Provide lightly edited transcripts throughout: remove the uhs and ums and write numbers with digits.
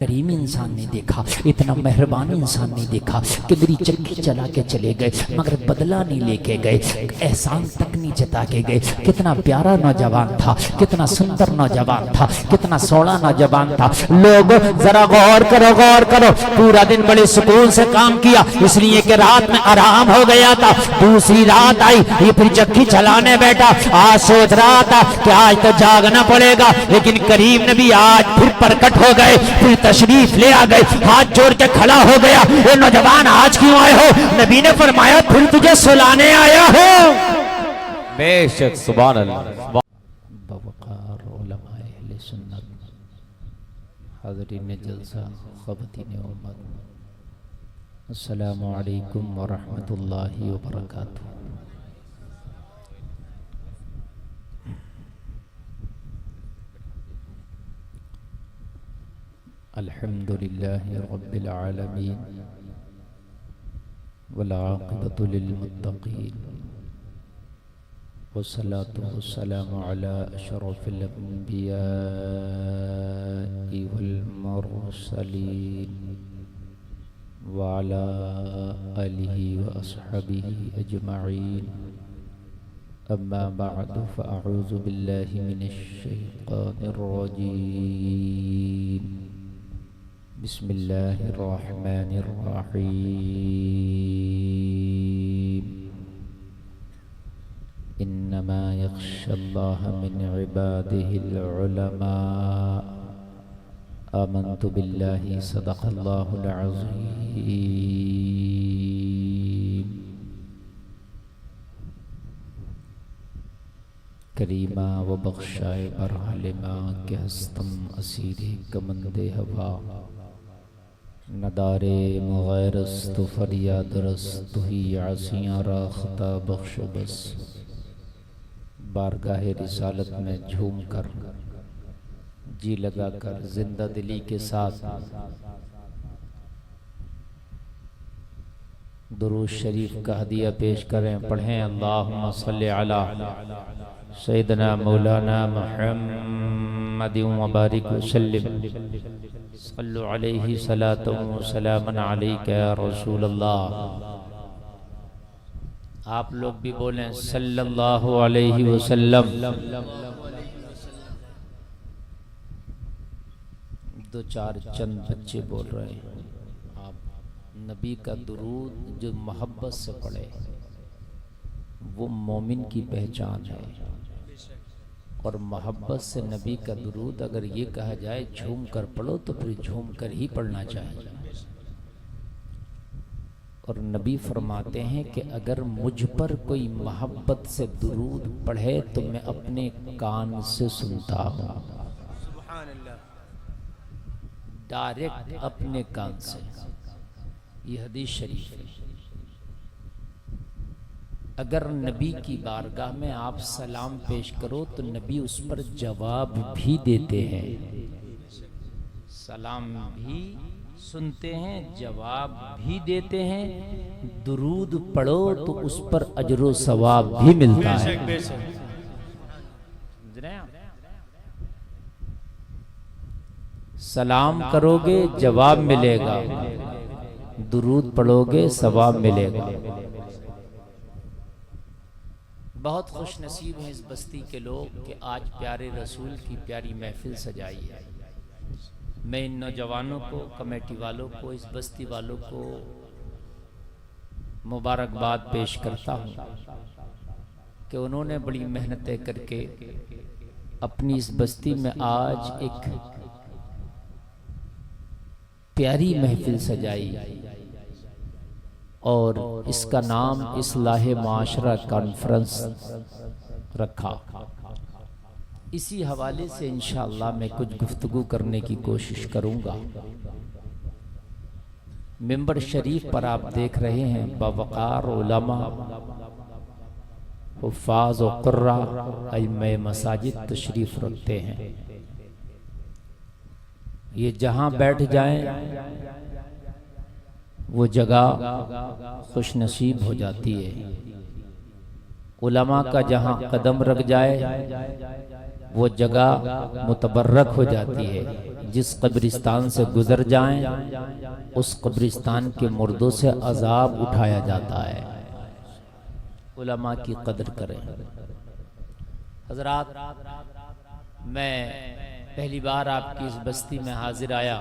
کریم انسان نے دیکھا، اتنا مہربان انسان نے دیکھا کہ میری چکی چلا کے چلے گئے مگر بدلہ نہیں لے کے گئے، احسان تک نہیں جتا کے گئے۔ کتنا پیارا نوجوان تھا، کتنا سندر نوجوان تھا، کتنا سوڑا نوجوان تھا۔ لوگ ذرا غور کرو، غور کرو، پورا دن بڑے سکون سے کام کیا اس لیے کہ رات میں آرام ہو گیا تھا۔ دوسری رات آئی، یہ پھر چکی چلانے بیٹھا، آج سوچ رہا تھا کہ آج تو جاگنا پڑے گا، لیکن کریم نبی آج پھر پرکٹ ہو گئے، پھر تشریف لے آ گئے، ہاتھ جوڑ کے کھڑا ہو گیا۔ اے نوجوان آج کیوں آئے ہو؟ نبی نے فرمایا پھر تجھے سلانے آیا ہوں۔ بے شک سبحان اللہ۔ بوقار علماء اہل سنت، حاضرین جلسہ، خواتین امت، السلام علیکم ورحمۃ اللہ وبرکاتہ۔ الحمدللہ رب العالمین والعاقبۃ للمتقین والصلاة والسلام علی اشرف الانبیاء والمرسلین وعلی آلہ واصحابہ اجمعین، اما بعد فاعوذ باللہ من الشیطان الرجیم، بسم اللہ الرحمن الرحیم، انما یخشی اللہ من عباده العلماء، آمنت باللہ صدق اللہ العظیم۔ کریمہ و بخشائے برحلمہ کہ ہستم اسیر کمند ہوا، ندارے مغیرست و فریاد رست ہی عصیاں را خطا بخش بس، بارگاہ رسالت میں جھوم کر، جی لگا کر، زندہ دلی کے ساتھ درود شریف کا ہدیہ پیش کریں، پڑھیں اللہم صلی علی سیدنا مولانا محمد وبارک وسلم، صلو علیہ صلاۃ و سلام علیک یا رسول اللہ۔ آپ لوگ بھی بولیں صلی اللہ علیہ وسلم۔ دو چار چند بچے بول رہے ہیں، آپ نبی کا درود جو محبت سے پڑھے وہ مومن کی پہچان ہے، اور محبت سے نبی کا درود اگر یہ کہا جائے جھوم کر پڑھو تو پھر جھوم کر ہی پڑھنا چاہیے۔ اور نبی فرماتے ہیں کہ اگر مجھ پر کوئی محبت سے درود پڑھے تو میں اپنے کان سے سنتا ہوں، ڈائریکٹ اپنے کان سے۔ یہ حدیث شریف ہے۔ اگر نبی کی بارگاہ میں آپ سلام پیش کرو تو نبی اس پر جواب بھی دیتے ہیں، سلام بھی سنتے ہیں، جواب بھی دیتے ہیں، درود پڑھو تو اس پر اجر و ثواب بھی ملتا ہے۔ سلام کرو گے جواب ملے گا، درود پڑھو گے ثواب ملے گا۔ بہت خوش نصیب ہیں اس بستی کے لوگ کہ آج پیارے رسول کی پیاری محفل سجائی ہے۔ میں ان نوجوانوں کو، کمیٹی والوں کو، اس بستی والوں کو مبارکباد پیش کرتا ہوں کہ انہوں نے بڑی محنتیں کر کے اپنی اس بستی میں آج ایک پیاری محفل سجائی، اور اس کا نام اصلاح معاشرہ کانفرنس رکھا۔ اسی حوالے سے انشاءاللہ میں کچھ گفتگو کرنے کی کوشش کروں گا۔ ممبر شریف پر آپ دیکھ رہے ہیں باوقار علماء، حفاظ و قراء، ائمہ مساجد تشریف رکھتے ہیں۔ یہ جہاں بیٹھ جائیں وہ جگہ خوش نصیب ہو جاتی ہے۔ علماء کا جہاں قدم رکھ جائے وہ جگہ متبرک ہو جاتی ہے. جس قبرستان سے گزر جائیں اس قبرستان کے مردوں سے عذاب اٹھایا جاتا ہے. علماء کی قدر کریں. حضرات، میں پہلی بار آپ کی اس بستی میں حاضر آیا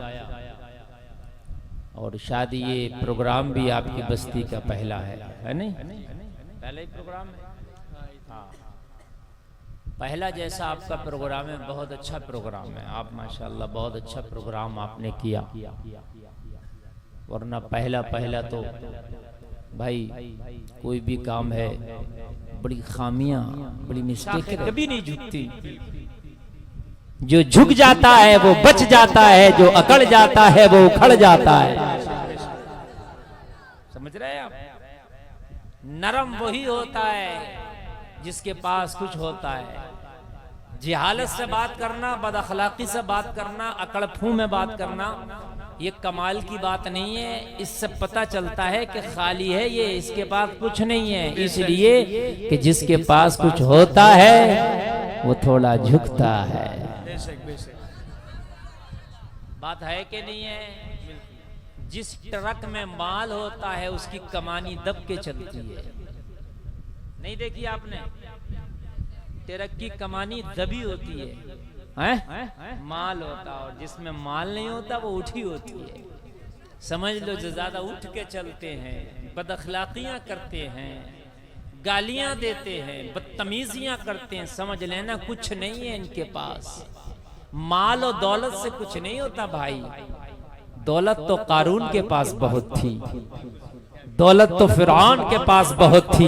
اور شاید یہ پروگرام بھی آپ کی بستی کا پہلا ہے نہیں؟ پہلا ہی پروگرام ہے. پہلا جیسا آپ کا پروگرام ہے، بہت اچھا پروگرام ہے. آپ ماشاءاللہ بہت اچھا پروگرام آپ نے کیا، ورنہ پہلا تو بھائی کوئی بھی کام ہے بڑی خامیاں، بڑی مسٹیک کبھی نہیں جھکتی. جو جھک جاتا ہے وہ بچ جاتا ہے، جو اکڑ جاتا ہے وہ اکھڑ جاتا ہے. سمجھ رہے ہیں آپ؟ نرم وہی ہوتا ہے جس کے پاس کچھ ہوتا ہے. جہالت سے بات کرنا، بد اخلاقی سے بات کرنا، اکڑ پھوں میں بات کرنا، یہ کمال کی بات نہیں ہے. اس سے پتہ چلتا ہے کہ خالی ہے یہ، اس کے پاس کچھ نہیں ہے. اس لیے کہ جس کے پاس کچھ ہوتا ہے وہ تھوڑا جھکتا ہے. بات ہے کہ نہیں ہے؟ جس ٹرک میں مال ہوتا ہے اس کی کمانی دب کے چلتی ہے. نہیں دیکھی آپ نے؟ ٹرک کی کمانی دبی ہوتی ہے، مال ہوتا، اور جس میں مال نہیں ہوتا وہ اٹھی ہوتی ہے. سمجھ لو جو زیادہ اٹھ کے چلتے ہیں، بد اخلاقیاں کرتے ہیں، گالیاں دیتے ہیں، بدتمیزیاں کرتے ہیں، سمجھ لینا کچھ نہیں ہے ان کے پاس. مال و دولت سے کچھ نہیں ہوتا بھائی. دولت تو قارون کے پاس بہت تھی، دولت تو فرعون کے پاس بہت تھی،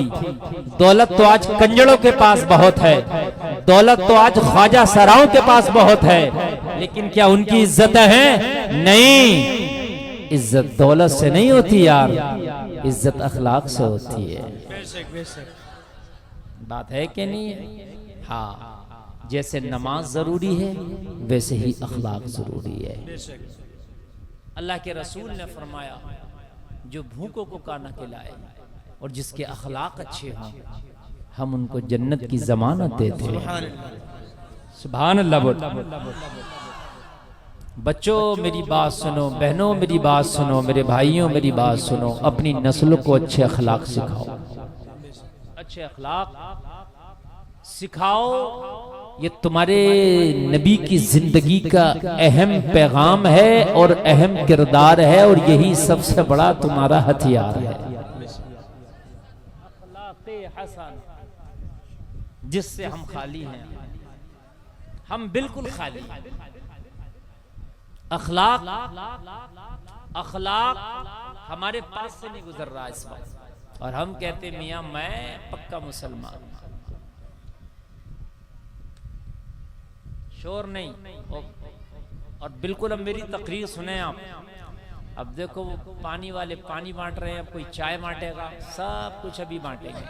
دولت تو آج کنجڑوں کے پاس بہت ہے، دولت تو آج خواجہ سراؤں کے پاس بہت ہے، لیکن کیا ان کی عزتیں ہیں؟ نہیں. عزت دولت سے نہیں ہوتی یار، عزت اخلاق سے ہوتی ہے. بات ہے کہ نہیں ہے؟ ہاں، جیسے نماز ضروری ہے ویسے ہی اخلاق ضروری ہے. اللہ کے رسول نے فرمایا جو بھوکوں کو کھانا کھلائے اور جس کے اخلاق اچھے ہوں ہم ان کو جنت کی ضمانت دیتے ہیں. سبحان اللہ بول. بچوں میری بات سنو، بہنوں میری بات سنو، میرے بھائیوں میری بات سنو. اپنی نسل کو اچھے اخلاق سکھاؤ، اچھے اخلاق سکھاؤ. یہ تمہارے نبی کی زندگی کا اہم پیغام ہے اور اہم کردار ہے، اور یہی سب سے بڑا تمہارا ہتھیار ہے. جس سے ہم خالی ہیں، ہم بالکل خالی ہیں. اخلاق ہمارے پاس سے نہیں گزر رہا اس وقت، اور ہم کہتے ہیں میاں میں پکا مسلمان. شور نہیں. اور بالکل اب میری تقریر سنیں آپ. اب دیکھو پانی والے پانی بانٹ رہے ہیں، اب کوئی چائے بانٹے گا، سب کچھ ابھی بانٹیں گے.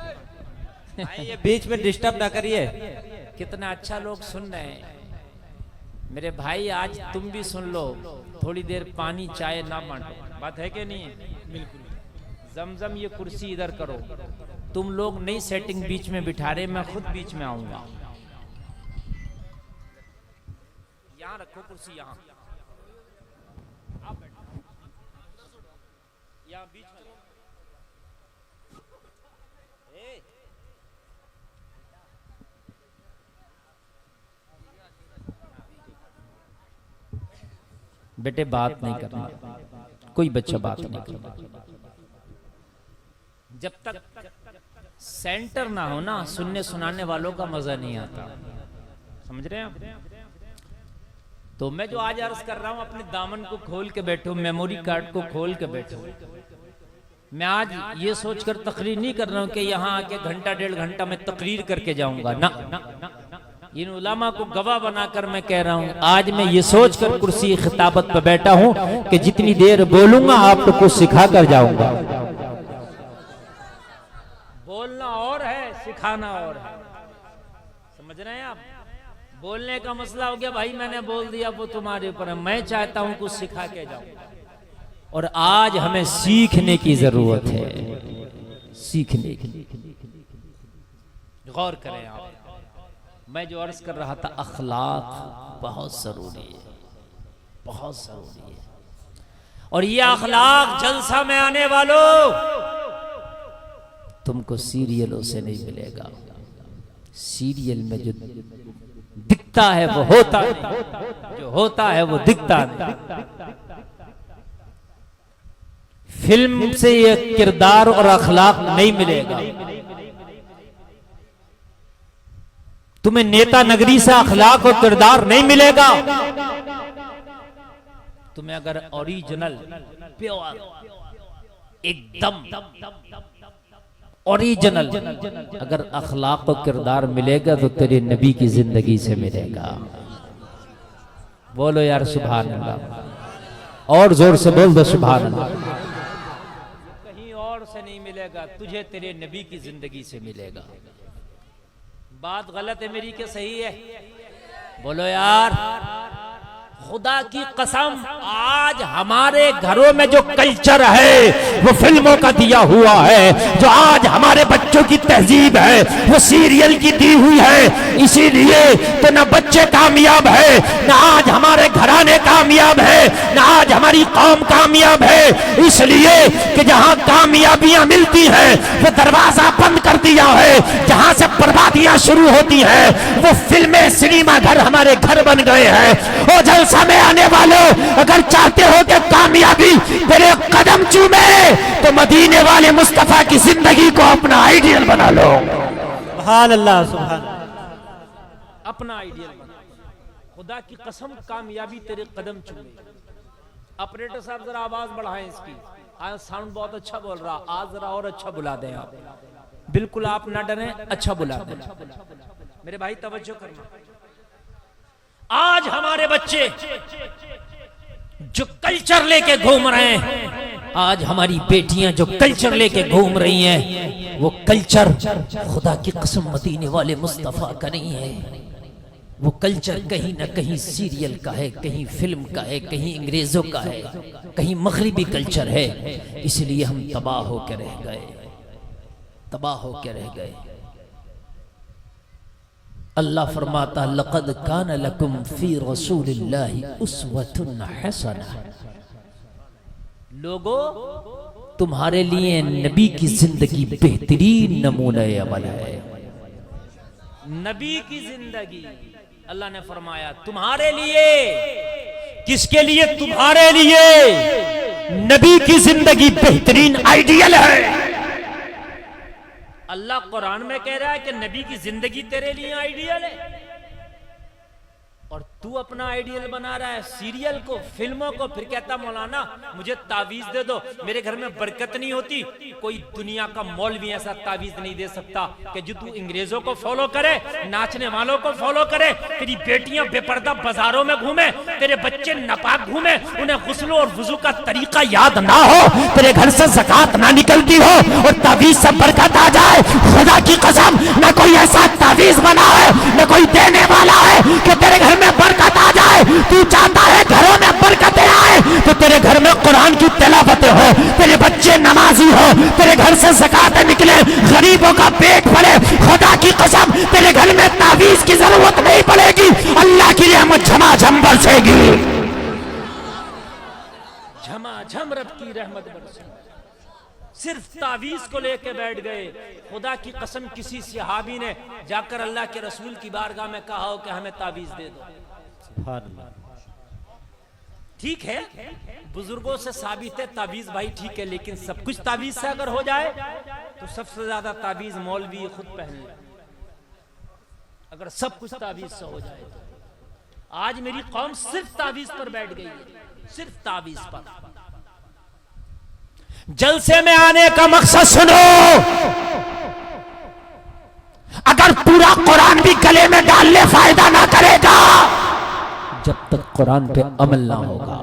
یہ بیچ میں ڈسٹرب نہ کریے. کتنا اچھا لوگ سن رہے ہیں. میرے بھائی آج تم بھی سن لو، تھوڑی دیر پانی چائے نہ بانٹو. بات ہے کہ نہیں؟ بالکل. زمزم یہ کرسی ادھر کرو. تم لوگ نئی سیٹنگ بیچ میں بٹھا رہے، میں خود بیچ میں آؤں گا. یہاں رکھو کرسی، یہاں بیچ میں. بیٹے بات نہیں کرنا، کوئی بچہ بات نہیں کرنا. جب تک سینٹر نہ ہو نا، سننے سنانے والوں کا مزہ نہیں آتا. سمجھ رہے ہیں آپ؟ تو میں جو آج عرض کر رہا ہوں، اپنے دامن کو کھول کے بیٹھو، میموری کارڈ کو کھول کے بیٹھو. میں آج یہ سوچ کر تقریر نہیں کر رہا ہوں کہ یہاں آ کے گھنٹہ ڈیڑھ گھنٹہ میں تقریر کر کے جاؤں گا. نہ، ان علماء کو گواہ بنا کر میں کہہ رہا ہوں، آج میں یہ سوچ کر کرسی خطابت پہ بیٹھا ہوں کہ جتنی دیر بولوں گا آپ کو کچھ سکھا کر جاؤں گا. بولنا اور ہے، سکھانا اور ہے. سمجھ رہے ہیں آپ؟ بولنے کا مسئلہ ہو گیا بھائی میں نے بول دیا وہ تمہارے اوپر ہے. میں چاہتا ہوں کچھ سکھا کے جاؤں. اور آج ہمیں سیکھنے کی ضرورت ہے، سیکھنے کی. غور کریں آپ. میں جو عرض کر رہا تھا اخلاق بہت ضروری ہے، بہت ضروری ہے. اور یہ اخلاق جلسہ میں آنے والوں تم کو سیریلوں سے نہیں ملے گا. سیریل میں جو دکھتا ہے وہ ہوتا نہیں، جو ہوتا ہے وہ دکھتا نہیں. فلم سے یہ کردار اور اخلاق نہیں ملے گا. تمہیں نیتا نگری سے اخلاق اور کردار نہیں ملے گا. تمہیں اگر اوریجنل پیور ایک دم اوریجنل اگر اخلاق و کردار ملے گا تو تیرے نبی کی زندگی سے ملے گا. بولو یار سبحان اللہ، اور زور سے بول دو سبحان اللہ. کہیں اور سے نہیں ملے گا، تجھے تیرے نبی کی زندگی سے ملے گا. بات غلط ہے میری کہ صحیح ہے؟ بولو یار. خدا کی قسم آج ہمارے گھروں میں جو کلچر ہے وہ فلموں کا دیا ہوا ہے. جو آج ہمارے بچوں کی تہذیب ہے وہ سیریل کی دی ہوئی ہے. اسی لیے تو نہ بچے کامیاب ہے، نہ آج ہمارے گھرانے کامیاب ہے، نہ آج ہماری قوم کامیاب ہے. اس لیے کہ جہاں کامیابیاں ملتی ہیں وہ دروازہ بند کر دیا ہے، جہاں سے بربادیاں شروع ہوتی ہیں وہ فلمیں سنیما گھر ہمارے گھر بن گئے ہیں. اور جلسہ میں آنے والوں اگر چاہتے ہو کہ کامیابی تیرے قدم چومے تو مدینے والے مصطفیٰ کی زندگی کو اپنا آئیڈیل بنا لو. سبحان اللہ سبحان اللہ. اپنا آئیڈیل بنا. خدا کی قسم کامیابی تیرے قدم چومے. آپریٹر صاحب ذرا آواز بڑھائیں اس کی. آج ساؤنڈ بہت اچھا بول رہا، آج ذرا اور اچھا بلا دیں آپ. بالکل آپ نہ ڈریں، اچھا بلا دیں. میرے بھائی توجہ کرنا. آج ہمارے بچے جو کلچر لے کے گھوم رہے ہیں، آج ہماری بیٹیاں جو کلچر لے کے گھوم رہی ہیں، وہ کلچر خدا کی قسم مدینے والے مصطفیٰ کا نہیں ہے. وہ کلچر کہیں نہ کہیں سیریل کا ہے، کہیں فلم کا ہے، کہیں انگریزوں کا ہے، کہیں مغربی کلچر ہے. اس لیے ہم تباہ ہو کے رہ گئے، تباہ ہو کے رہ گئے. اللہ فرماتا لقد کان لکم فی رسول اللہ اسوۃ حسنہ. لوگو تمہارے لیے نبی کی زندگی بہترین نمونہ عمل ہے. نبی کی زندگی اللہ نے فرمایا تمہارے لیے. کس کے لیے؟ تمہارے لیے. نبی کی زندگی بہترین آئیڈیل ہے. اللہ قرآن میں کہہ رہا ہے کہ نبی کی زندگی تیرے لیے آئیڈیل ہے، اور تو اپنا آئیڈیل بنا رہا ہے سیریل کو، فلموں کو. پھر کہتا مولانا مجھے تعویذ دے دو، میرے گھر میں برکت نہیں ہوتی. کوئی دنیا کا مولوی ایسا تعویذ نہیں دے سکتا کہ جو تو انگریزوں کو فالو کرے، ناچنے والوں کو فالو کرے، تیری بیٹیاں بے پردہ بازاروں میں گھومے، تیرے بچے ناپاک گھومے، انہیں غسل اور وضو کا طریقہ یاد نہ ہو، تیرے گھر سے زکات نہ نکلتی ہو اور تعویذ سے برکت آ جائے. خدا کی قسم نہ کوئی ایسا تعویذ بنا ہے، نہ کوئی دینے والا ہے کہ تیرے گھر میں برکت آ جائے. تو چاہتا ہے گھروں میں برکتیں آئے تو تیرے گھر میں قرآن کی تلاوتیں ہو، تیرے بچے نمازی ہو، تیرے گھر سے زکاتیں نکلے، غریبوں کا پیٹ بھرے. خدا کی قسم تیرے گھر میں تعویذ کی ضرورت نہیں پڑے گی، اللہ کی رحمت جھما جھم برسے گی. جھما جھم رب کی رحمت برسے. صرف تعویذ کو لے کے بیٹھ گئے. خدا کی قسم کسی صحابی نے جا کر اللہ کے رسول کی بارگاہ میں کہا ہو کہ ہمیں تعویذ دے دو. سبحان اللہ. ٹھیک ہے بزرگوں سے ثابت ہے تعویذ بھائی ٹھیک ہے، لیکن سب کچھ تعویذ سے اگر ہو جائے تو سب سے زیادہ تعویذ مولوی خود پہن لے. اگر سب کچھ تعویذ سے ہو جائے تو آج میری قوم صرف تعویذ پر بیٹھ گئی ہے، صرف تعویذ پر. جلسے میں آنے کا مقصد سنو. اگر پورا قرآن بھی گلے میں ڈال لے فائدہ نہ کرے گا جب تک قرآن پہ عمل نہ ہوگا.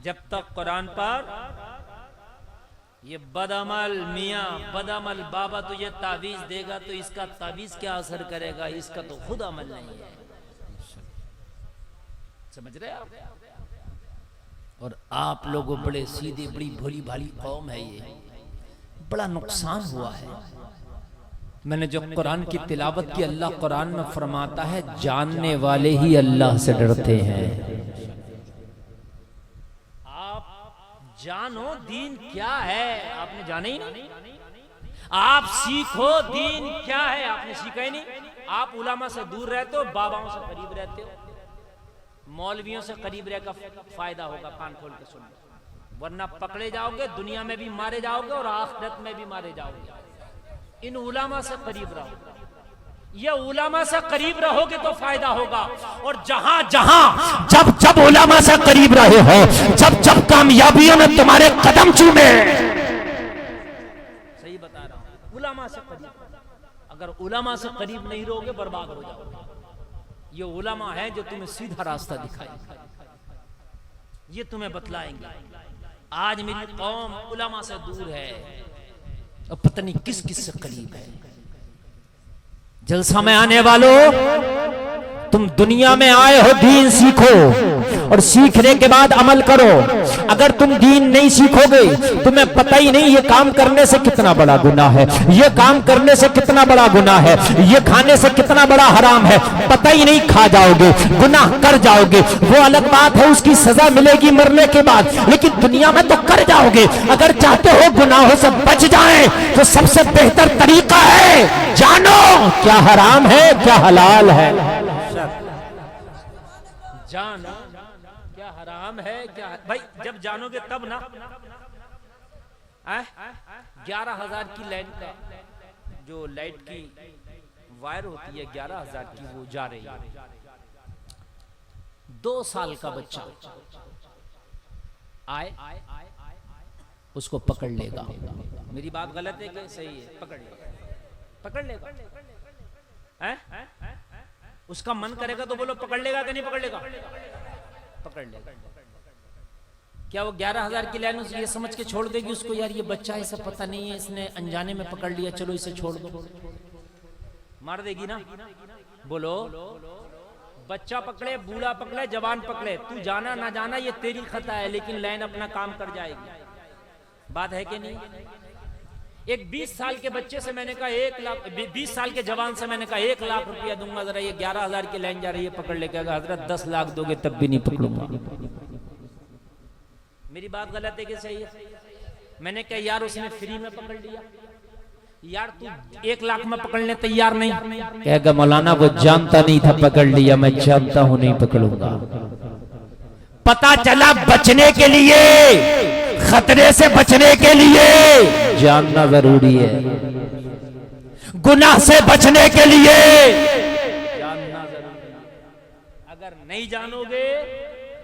جب تک قرآن پر یہ بدعمل میاں بدعمل بابا تو یہ تعویذ دے گا تو اس کا تعویذ کیا اثر کرے گا، اس کا تو خود عمل نہیں ہے. سمجھ رہے آپ؟ اور آپ لوگوں بڑے سیدھے بڑی بھولی بھالی قوم ہے، یہ بڑا نقصان ہوا ہے. میں نے جو قرآن کی تلاوت کی، اللہ قرآن میں فرماتا ہے جاننے والے ہی اللہ سے ڈرتے ہیں۔ آپ جانو دین کیا ہے، آپ نے جانا ہی نہیں۔ آپ سیکھو دین کیا ہے، آپ نے سیکھا ہی نہیں۔ آپ علماء سے دور رہتے ہو، باباؤں سے قریب رہتے ہو، مولویوں سے قریب رہ کر فائدہ ہوگا، کان کھول کے سنو، ورنہ پکڑے جاؤ گے، دنیا میں بھی مارے جاؤ گے اور آخرت میں بھی مارے جاؤ گے۔ ان علماء سے قریب رہو، یہ علماء سے قریب رہو گے تو فائدہ ہوگا۔ اور جہاں جہاں جب علماء سے قریب رہے ہو، جب کامیابیوں میں تمہارے قدم چومے، صحیح بتا رہا ہوں، علماء سے قریب۔ اگر علماء سے قریب نہیں رہو گے برباد ہو جاؤ گے۔ یہ علماء ہیں جو تمہیں سیدھا راستہ دکھائیں گے، یہ تمہیں بتلائیں گے۔ آج میری قوم علماء سے دور ہے اور پتہ نہیں کس کس سے قریب ہے۔ جلسہ میں آنے والوں، تم دنیا میں آئے ہو دین سیکھو اور سیکھنے کے بعد عمل کرو۔ اگر تم دین نہیں سیکھو گے، تمہیں پتہ ہی نہیں یہ کام کرنے سے کتنا بڑا گناہ ہے، یہ کام کرنے سے کتنا بڑا گناہ ہے، یہ کھانے سے کتنا بڑا حرام ہے، پتہ ہی نہیں، کھا جاؤ گے، گناہ کر جاؤ گے۔ وہ الگ بات ہے، اس کی سزا ملے گی مرنے کے بعد، لیکن دنیا میں تو کر جاؤ گے۔ اگر چاہتے ہو گناہوں سے بچ جائیں تو سب سے بہتر طریقہ ہے جانو کیا حرام ہے کیا حلال ہے۔ جانو کیا حرام ہے کیا، بھائی جب جانو گے تب نا۔ 11,000 کی لائن کا جو لائٹ کی وائر ہوتی ہے 11,000 کی، وہ جا رہی ہے۔ 2 سال کا بچہ آئے اس کو پکڑ لے گا۔ میری بات غلط ہے کہ صحیح ہے؟ پکڑ لے گا۔ اس کا من کرے گا تو بولو پکڑ لے گا کہ نہیں پکڑ لے گا؟ پکڑ لے گا۔ کیا وہ 11,000 کی لائن یہ سمجھ کے چھوڑ دے گی اس کو، یار یہ بچہ ہے، اسے پتہ نہیں ہے، اس نے انجانے میں پکڑ لیا، چلو اسے چھوڑ دو؟ مار دے گی نا؟ بولو، بچہ پکڑے، بوڑھا پکڑے، جوان پکڑے، تو جانا نہ جانا یہ تیری خطا ہے، لیکن لائن اپنا کام کر جائے گی۔ بات ہے کہ نہیں؟ ایک 20 سال کے بچے سے میں نے کہا 1 لاکھ، 20 سال کے جوان سے میں نے کہا 1 لاکھ روپیہ دوں گا، ذرا یہ 11,000 کی لائن جا رہی ہے پکڑ لے کے۔ حضرت 10 لاکھ دو گے تب بھی نہیں پکڑوں گا۔ میری بات غلط ہے کہ صحیح ہے؟ میں نے کہا یار اس نے فری میں پکڑ لیا، یار تو 1 لاکھ میں پکڑنے تیار نہیں؟ کہے گا مولانا وہ جانتا نہیں تھا پکڑ لیا، میں جانتا ہوں نہیں پکڑوں گا۔ پتا چلا بچنے کے لیے، خطرے سے بچنے کے لیے جاننا ضروری ہے، گناہ سے بچنے کے لیے جاننا ضروری ہے۔ اگر نہیں جانو گے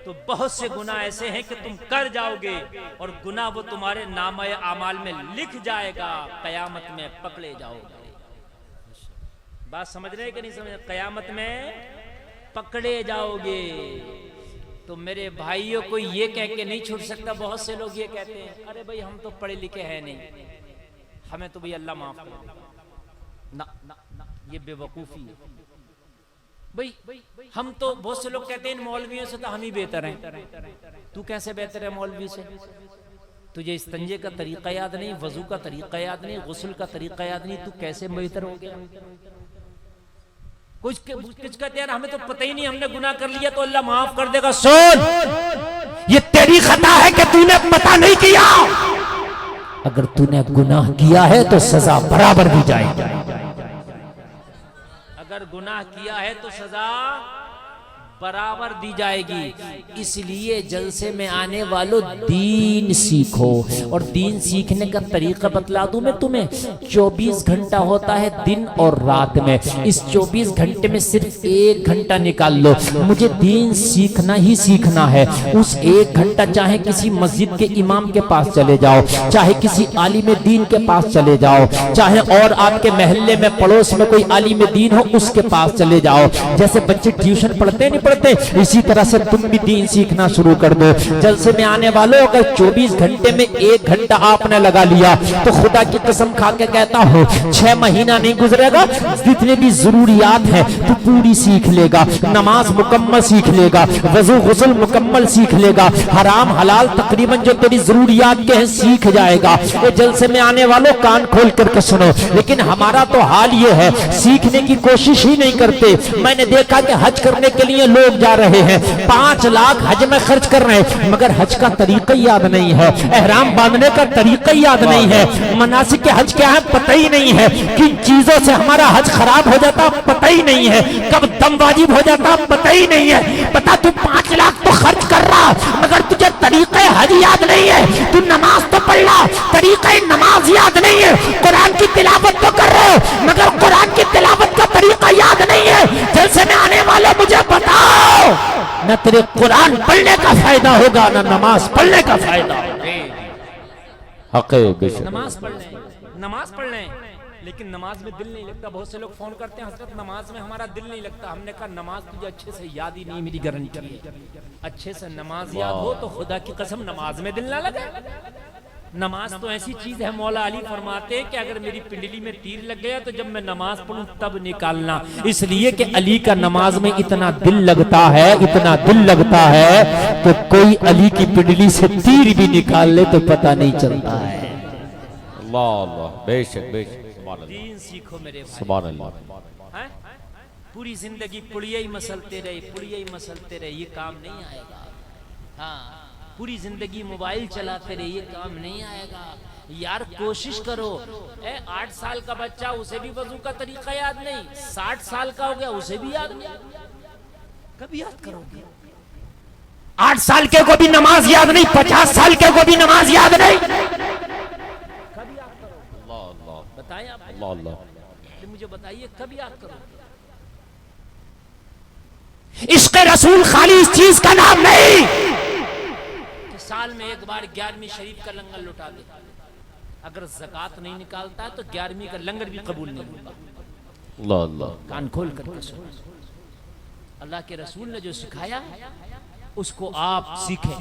تو بہت سے گناہ ایسے ہیں کہ تم کر جاؤ گے اور گناہ وہ تمہارے نامہ اعمال میں لکھ جائے گا، قیامت میں پکڑے جاؤ گے۔ بات سمجھ رہے کہ نہیں سمجھ رہے؟ قیامت میں پکڑے جاؤ گے۔ تو میرے بھائیوں کو یہ کہہ کے نہیں چھوٹ سکتا۔ بہت سے لوگ یہ کہتے ہیں ارے بھائی ہم تو پڑھے لکھے ہیں نہیں، ہمیں تو بھائی اللہ معاف کرے۔ نہ، یہ بے وقوفی ہے۔ بھائی ہم تو، بہت سے لوگ کہتے ہیں ان مولویوں سے تو ہم ہی بہتر ہیں۔ تو کیسے بہتر ہے مولوی سے؟ تجھے استنجے کا طریقہ یاد نہیں، وضو کا طریقہ یاد نہیں، غسل کا طریقہ یاد نہیں، تو کیسے بہتر ہو گیا؟ کچھ کہتے ہیں ہمیں تو پتہ ہی نہیں، ہم نے گناہ کر لیا تو اللہ معاف کر دے گا۔ سن، یہ تیری خطا ہے کہ تو نے پتہ نہیں کیا۔ اگر تو نے گناہ کیا ہے تو سزا برابر دی جائے گی۔ اگر گناہ کیا ہے تو سزا برابر دی جائے گی۔ اس لیے جلسے میں آنے والوں دین سیکھو، اور دین سیکھنے کا طریقہ بتلا دوں میں تمہیں۔ 24 گھنٹہ ہوتا ہے دن اور رات میں، اس 24 گھنٹے میں صرف 1 گھنٹہ نکال لو، مجھے دین سیکھنا ہی سیکھنا ہے۔ اس 1 گھنٹہ چاہے کسی مسجد کے امام کے پاس چلے جاؤ، چاہے کسی عالم دین کے پاس چلے جاؤ، چاہے اور آپ کے محلے میں پڑوس میں کوئی عالم دین ہو اس کے پاس چلے جاؤ۔ جیسے بچے ٹیوشن پڑھتے نہیں پڑھتے ہیں، اسی طرح سے تم بھی دین سیکھنا شروع کر دو۔ جلسے میں آنے والوں، اگر 24 گھنٹے میں 1 گھنٹہ آپ نے لگا لیا تو خدا کی قسم کھا کے کہتا ہوں 6 مہینہ نہیں گزرے گا، جتنے بھی ضروریات ہیں تو پوری سیکھ لے گا، نماز مکمل سیکھ لے گا، وضو غسل مکمل سیکھ لے گا، حرام حلال تقریباً جو تیری ضروریات کے ہیں سیکھ جائے گا۔ یہ جلسے میں آنے والوں کان کھول کر کے سنو، لیکن ہمارا تو حال یہ ہے سیکھنے کی کوشش ہی نہیں کرتے۔ میں نے دیکھا کہ حج کرنے کے لیے لوگ جا رہے ہیں، 5 لاکھ حج میں خرچ کر رہے ہیں، مگر حج کا طریقہ یاد نہیں ہے، احرام باندھنے کا طریقہ یاد نہیں ہے، مناسک حج کیا ہے پتہ ہی نہیں ہے، کن چیزوں سے ہمارا حج خراب ہو جاتا پتہ ہی نہیں ہے، کب دم واجب ہو جاتا پتہ ہی نہیں ہے۔ پتا تو 5 لاکھ تو خرچ کر رہا مگر تجھے طریقہ حج یاد نہیں ہے، تو نماز تو پڑھ رہا طریقہ نماز یاد نہیں ہے، قرآن کی تلاوت تو کر رہے ہو مگر قرآن کی تلاوت کا طریقہ یاد نہیں ہے۔ جلسے میں آنے والے مجھے بتاؤ، نہ تیرے قرآن پڑھنے کا فائدہ ہوگا نہ نماز پڑھنے کا فائدہ ہوگا۔ نماز پڑھ لیں، نماز پڑھ لیں، لیکن نماز میں دل نہیں لگتا۔ بہت سے لوگ فون کرتے ہیں حضرت نماز میں ہمارا دل نہیں لگتا۔ ہم نے کہا نماز تجھے اچھے سے یاد ہی نہیں، میری گارنٹی ہے۔ اچھے سے نماز یاد ہو تو خدا کی قسم نماز میں دل نہ لگے۔ نماز تو ایسی چیز ہے، مولا علی فرماتے ہیں کہ اگر میری پنڈلی میں تیر لگ گیا تو جب میں نماز پڑھوں تب نکالنا، اس لیے کہ علی کا نماز میں اتنا دل لگتا ہے، اتنا دل لگتا ہے کہ کوئی علی کی پنڈلی سے تیر بھی نکال لے تو پتہ نہیں چلتا ہے۔ اللہ اللہ، بے شک بے شک، سبحان اللہ، دین سیکھو میرے بھائی، سبحان اللہ۔ ہیں؟ پوری زندگی پڑیے ہی مسلتے رہے، پڑیے ہی مسلتے رہے، یہ کام نہیں آئے گا۔ ہاں، پوری زندگی موبائل چلاتے رہے، یہ کام نہیں آئے گا۔ یار کوشش کرو، 8 سال کا بچہ اسے بھی وضو کا طریقہ یاد نہیں، 60 سال کا ہو گیا اسے بھی یاد نہیں، کبھی یاد کرو گے؟ 8 سال کے کو بھی نماز یاد نہیں، 50 سال کے کو بھی نماز یاد نہیں، کبھی یاد کرو؟ اللہ اللہ، بتائیں آپ اللہ اللہ، مجھے بتائیے کبھی یاد کرو؟ عشق رسول خالی اس چیز کا نام نہیں کہ سال میں ایک بار 11ویں شریف کا لنگر لٹا دے، اگر زکوٰۃ نہیں نکالتا ہے تو 11ویں کا لنگر بھی قبول نہیں ہوگا۔ اللہ اللہ، کان کھول کر کے سنو، اللہ کے رسول نے جو سکھایا اس کو آپ سیکھیں۔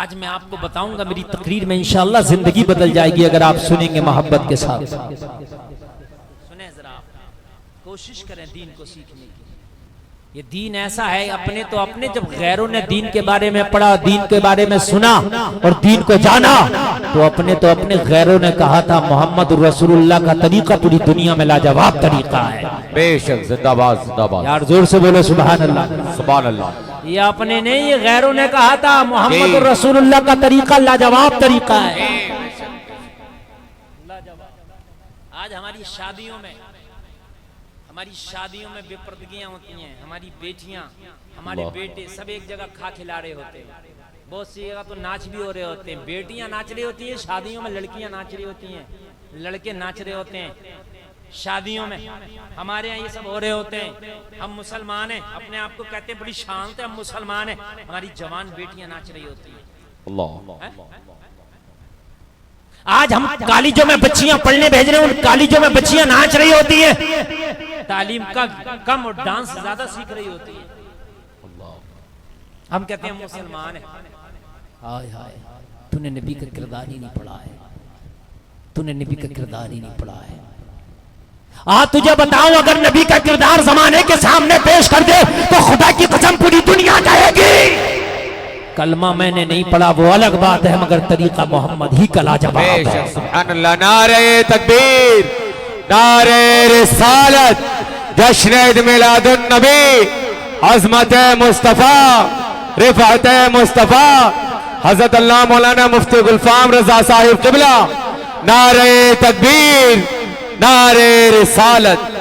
آج میں آپ کو بتاؤں گا، میری تقریر میں انشاءاللہ زندگی بدل جائے گی اگر آپ سنیں گے محبت کے ساتھ۔ سنیں ذرا، کوشش کریں دین کو سیکھنے کی۔ یہ دین ایسا ہے، اپنے تو اپنے، جب غیروں نے دین کے بارے میں پڑھا، دین کے بارے میں سنا اور دین کو جانا تو اپنے غیروں نے کہا تھا محمد رسول اللہ کا طریقہ پوری دنیا میں لاجواب طریقہ ہے۔ بے شک، زندہ باد زندہ باد، یار زور سے بولو سبحان اللہ، سبحان اللہ، یہ اپنے نہیں، یہ غیروں نے کہا تھا محمد رسول اللہ کا طریقہ لاجواب طریقہ ہے۔ آج ہماری شادیوں میں بے پردگیاں ہوتی ہیں، ہماری بیٹیاں، ہمارے بیٹے سب ایک جگہ کھا کھلا رہے ہوتے ہیں، بہت سی جگہ تو ناچ بھی ہو رہے ہوتے ہیں، بیٹیاں ناچ رہی ہوتی ہیں شادیوں میں، لڑکیاں ناچ رہی ہوتی ہیں، لڑکے ناچ رہے ہوتے ہیں شادیوں میں۔ ہمارے ہاں یہ سب ہو رہے ہوتے ہیں، ہم مسلمان ہیں، اپنے آپ کو کہتے ہیں بڑی شان سے ہم مسلمان ہیں، ہماری جوان بیٹیاں ناچ رہی ہوتی ہیں۔ اللہ، آج ہم کالجوں میں بچیاں پڑھنے بھیج رہے ہیں، ان کالجوں میں بچیاں ناچ رہی ہوتی ہیں، تعلیم کا کم اور ڈانس زیادہ سیکھ رہی ہوتی ہے۔ ہم کہتے ہیں ہم مسلمان ہیں۔ ہائے ہائے، تو نے نبی کا کردار ہی نہیں پڑھا ہے، تو نے نبی کا کردار ہی نہیں پڑھا ہے۔ آج تجھے بتاؤں اگر نبی کا کردار زمانے کے سامنے پیش کر دے تو خدا کی قسم پوری دنیا جائے گی۔ کلمہ میں نے نہیں پڑھا وہ الگ بات ہے، مگر طریقہ محمد ہی کا لاجواب بے ہے۔ شک، سبحان اللہ، نعرہ تکبیر، نعرہ رسالت، جشن عید میلاد النبی، عظمت مصطفیٰ، رفعت مصطفیٰ، حضرت اللہ مولانا مفتی گلفام رضا صاحب قبلہ، نعرہ تکبیر، نعرہ رسالت،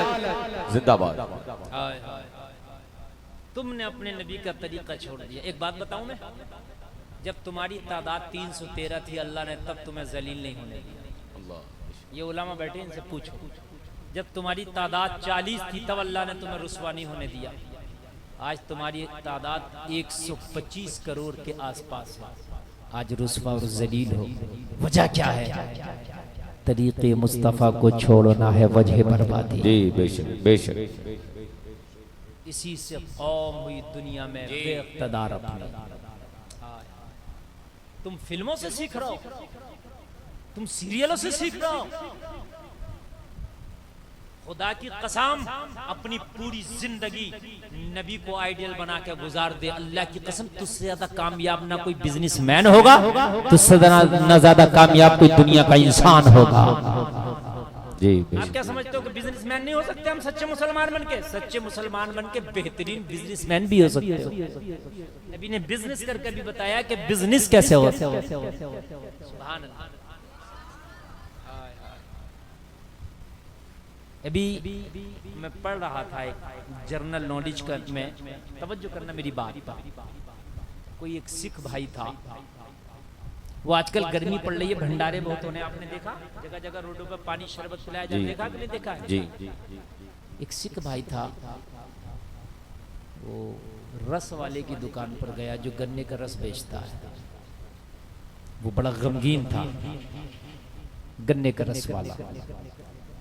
زندہ باد۔ تم نے اپنے نبی کا طریقہ چھوڑ دیا۔ ایک بات بتاؤں میں، جب تمہاری تعداد 313 تھی اللہ نے تب تمہیں ذلیل نہیں ہونے دیا۔ یہ علماء بیٹھے ان سے پوچھو، جب تمہاری تعداد 40 تھی تب اللہ نے تمہیں رسوا نہیں ہونے دیا۔ آج تمہاری تعداد 125 کروڑ کے آس پاس ہے، آج رسوا اور ذلیل ہو، وجہ کیا ہے؟ طریقے مصطفیٰ کو چھوڑنا ہے وجہ بربادی۔ جی بے شک بے شک، اسی سے قوم ہوئی دنیا میں بے اقتدار اپنی. تم فلموں سے سیکھ رہا ہو، تم سیریلوں سے سیکھ رہا ہو. خدا کی قسم اپنی پوری زندگی نبی کو آئیڈیل بنا کے گزار دے. اللہ کی قسم تجھ سے زیادہ کامیاب نہ کوئی بزنس مین ہوگا، تجھ سے نہ زیادہ کامیاب کوئی دنیا کا انسان ہوگا. جی آپ کیا سمجھتے ہو کہ بزنس مین نہیں ہو سکتے ہم سچے مسلمان بن کے؟ سچے مسلمان بن کے بہترین بزنس مین بھی ہو سکتے ہو. نبی نے بزنس کر کے بھی بتایا کہ بزنس کیسے ہوتا ہے. سبحان اللہ. ابھی میں پڑھ رہا تھا ایک جرنل نالج کا، میں توجہ کرنا میری بات پر. کوئی ایک سکھ بھائی تھا، وہ آج کل گرمی پڑ رہی ہے، بھنڈارے بہت ہونے، آپ نے دیکھا جگہ جگہ روڈوں پہ پانی شربت پلایا جاتا، دیکھا کہ نہیں دیکھا؟ جی. ایک سکھ بھائی تھا، وہ رس والے کی دکان پر گیا جو گنے کا رس بیچتا ہے. وہ بڑا غمگین تھا، گنے کا رس والا.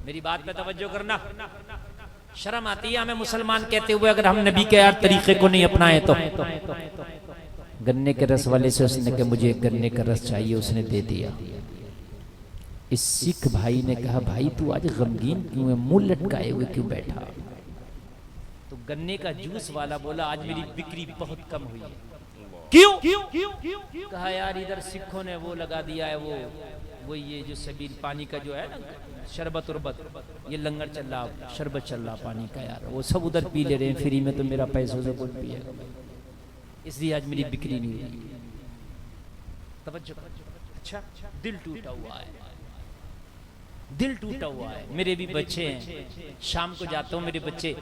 میری بات پہ توجہ کرنا. شرم آتی ہے ہمیں مسلمان کہتے ہوئے اگر ہم نبی کے یار طریقے کو نہیں اپنائے تو. گنے کے رس والے سے اس نے کہا مجھے گنے کا رس چاہیے، اس نے دے دیا. اس سکھ بھائی نے کہا بھائی تو آج غمگین کیوں ہے، منہ لٹکائے ہوئے کیوں بیٹھا؟ تو گنے کا جوس والا بولا آج میری بکری بہت کم ہوئی ہے. کیوں؟ کہا یار ادھر سکھوں نے وہ لگا دیا ہے، وہ یہ جو سبیل پانی کا جو ہے نا شربت اربت، یہ لنگر چل رہا، شربت چل رہا پانی کا، یار وہ سب ادھر پی لے رہے ہیں فری میں، تو میرا پیسوں سے کون پیے گا، اس لیے آج میری بکری نہیں ہوئی. توجہ. اچھا دل ٹوٹا ہوا ہے، دل ٹوٹا ہوا ہے. میرے بھی بچے ہیں، شام کو جاتا ہوں، میرے بچے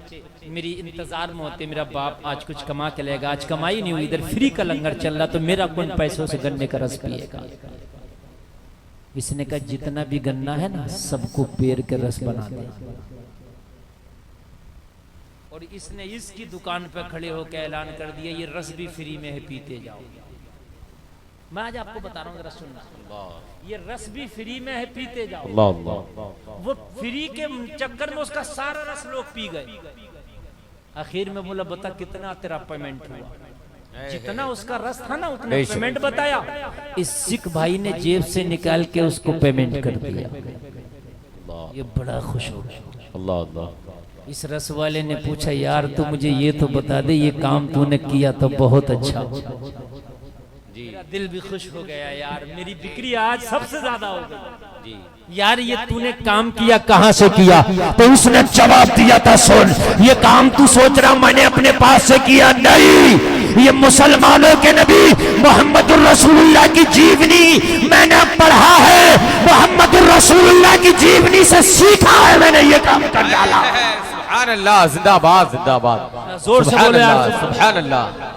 میری انتظار میں ہوتے، میرا باپ آج کچھ کما کے لے گا، آج کمائی نہیں ہوئی، ادھر فری کا لنگر چل رہا، تو میرا کون پیسوں سے گنے کا رس پیے گا؟ اس نے کہا جتنا بھی گنا ہے نا سب کو پیر کے رس بنا دے. اور اس نے اس کی دکان پہ کھڑے ہو کے اعلان کر دیا یہ رس بھی فری میں ہے، پیتے جاؤ. میں آج آپ کو بتا رہا ہوں ذرا سننا، یہ رس بھی فری میں ہے، پیتے جاؤ. وہ فری کے چکر میں اس کا سارا رس لوگ پی گئے. آخر میں بولا بتا کتنا تیرا پیمنٹ ہوا؟ جتنا اس کا رس تھا نا اتنا پیمنٹ بتایا. اس سکھ بھائی نے جیب سے نکال کے اس کو پیمنٹ کر دیا. یہ بڑا خوش ہو گیا. اللہ. اس رس والے نے پوچھا یار تو مجھے یہ تو بتا دے یہ کام تو نے کیا تو بہت اچھا. میرا دل بھی خوش ہو گیا یار، میری بکری آج سب سے زیادہ ہو گئی. یار یہ تو نے کام کیا کہاں سے کیا؟ تو اس نے جواب دیا تھا سن، یہ کام تو سوچ رہا میں نے اپنے پاس سے کیا نہیں، یہ مسلمانوں کے نبی محمد الرسول اللہ کی جیونی میں نے پڑھا ہے، محمد الرسول اللہ کی جیونی سے سیکھا ہے، میں نے یہ کام کر ڈالا. سبحان اللہ، زندہ باد زندہ باد. زور سے بولے یار. سبحان اللہ.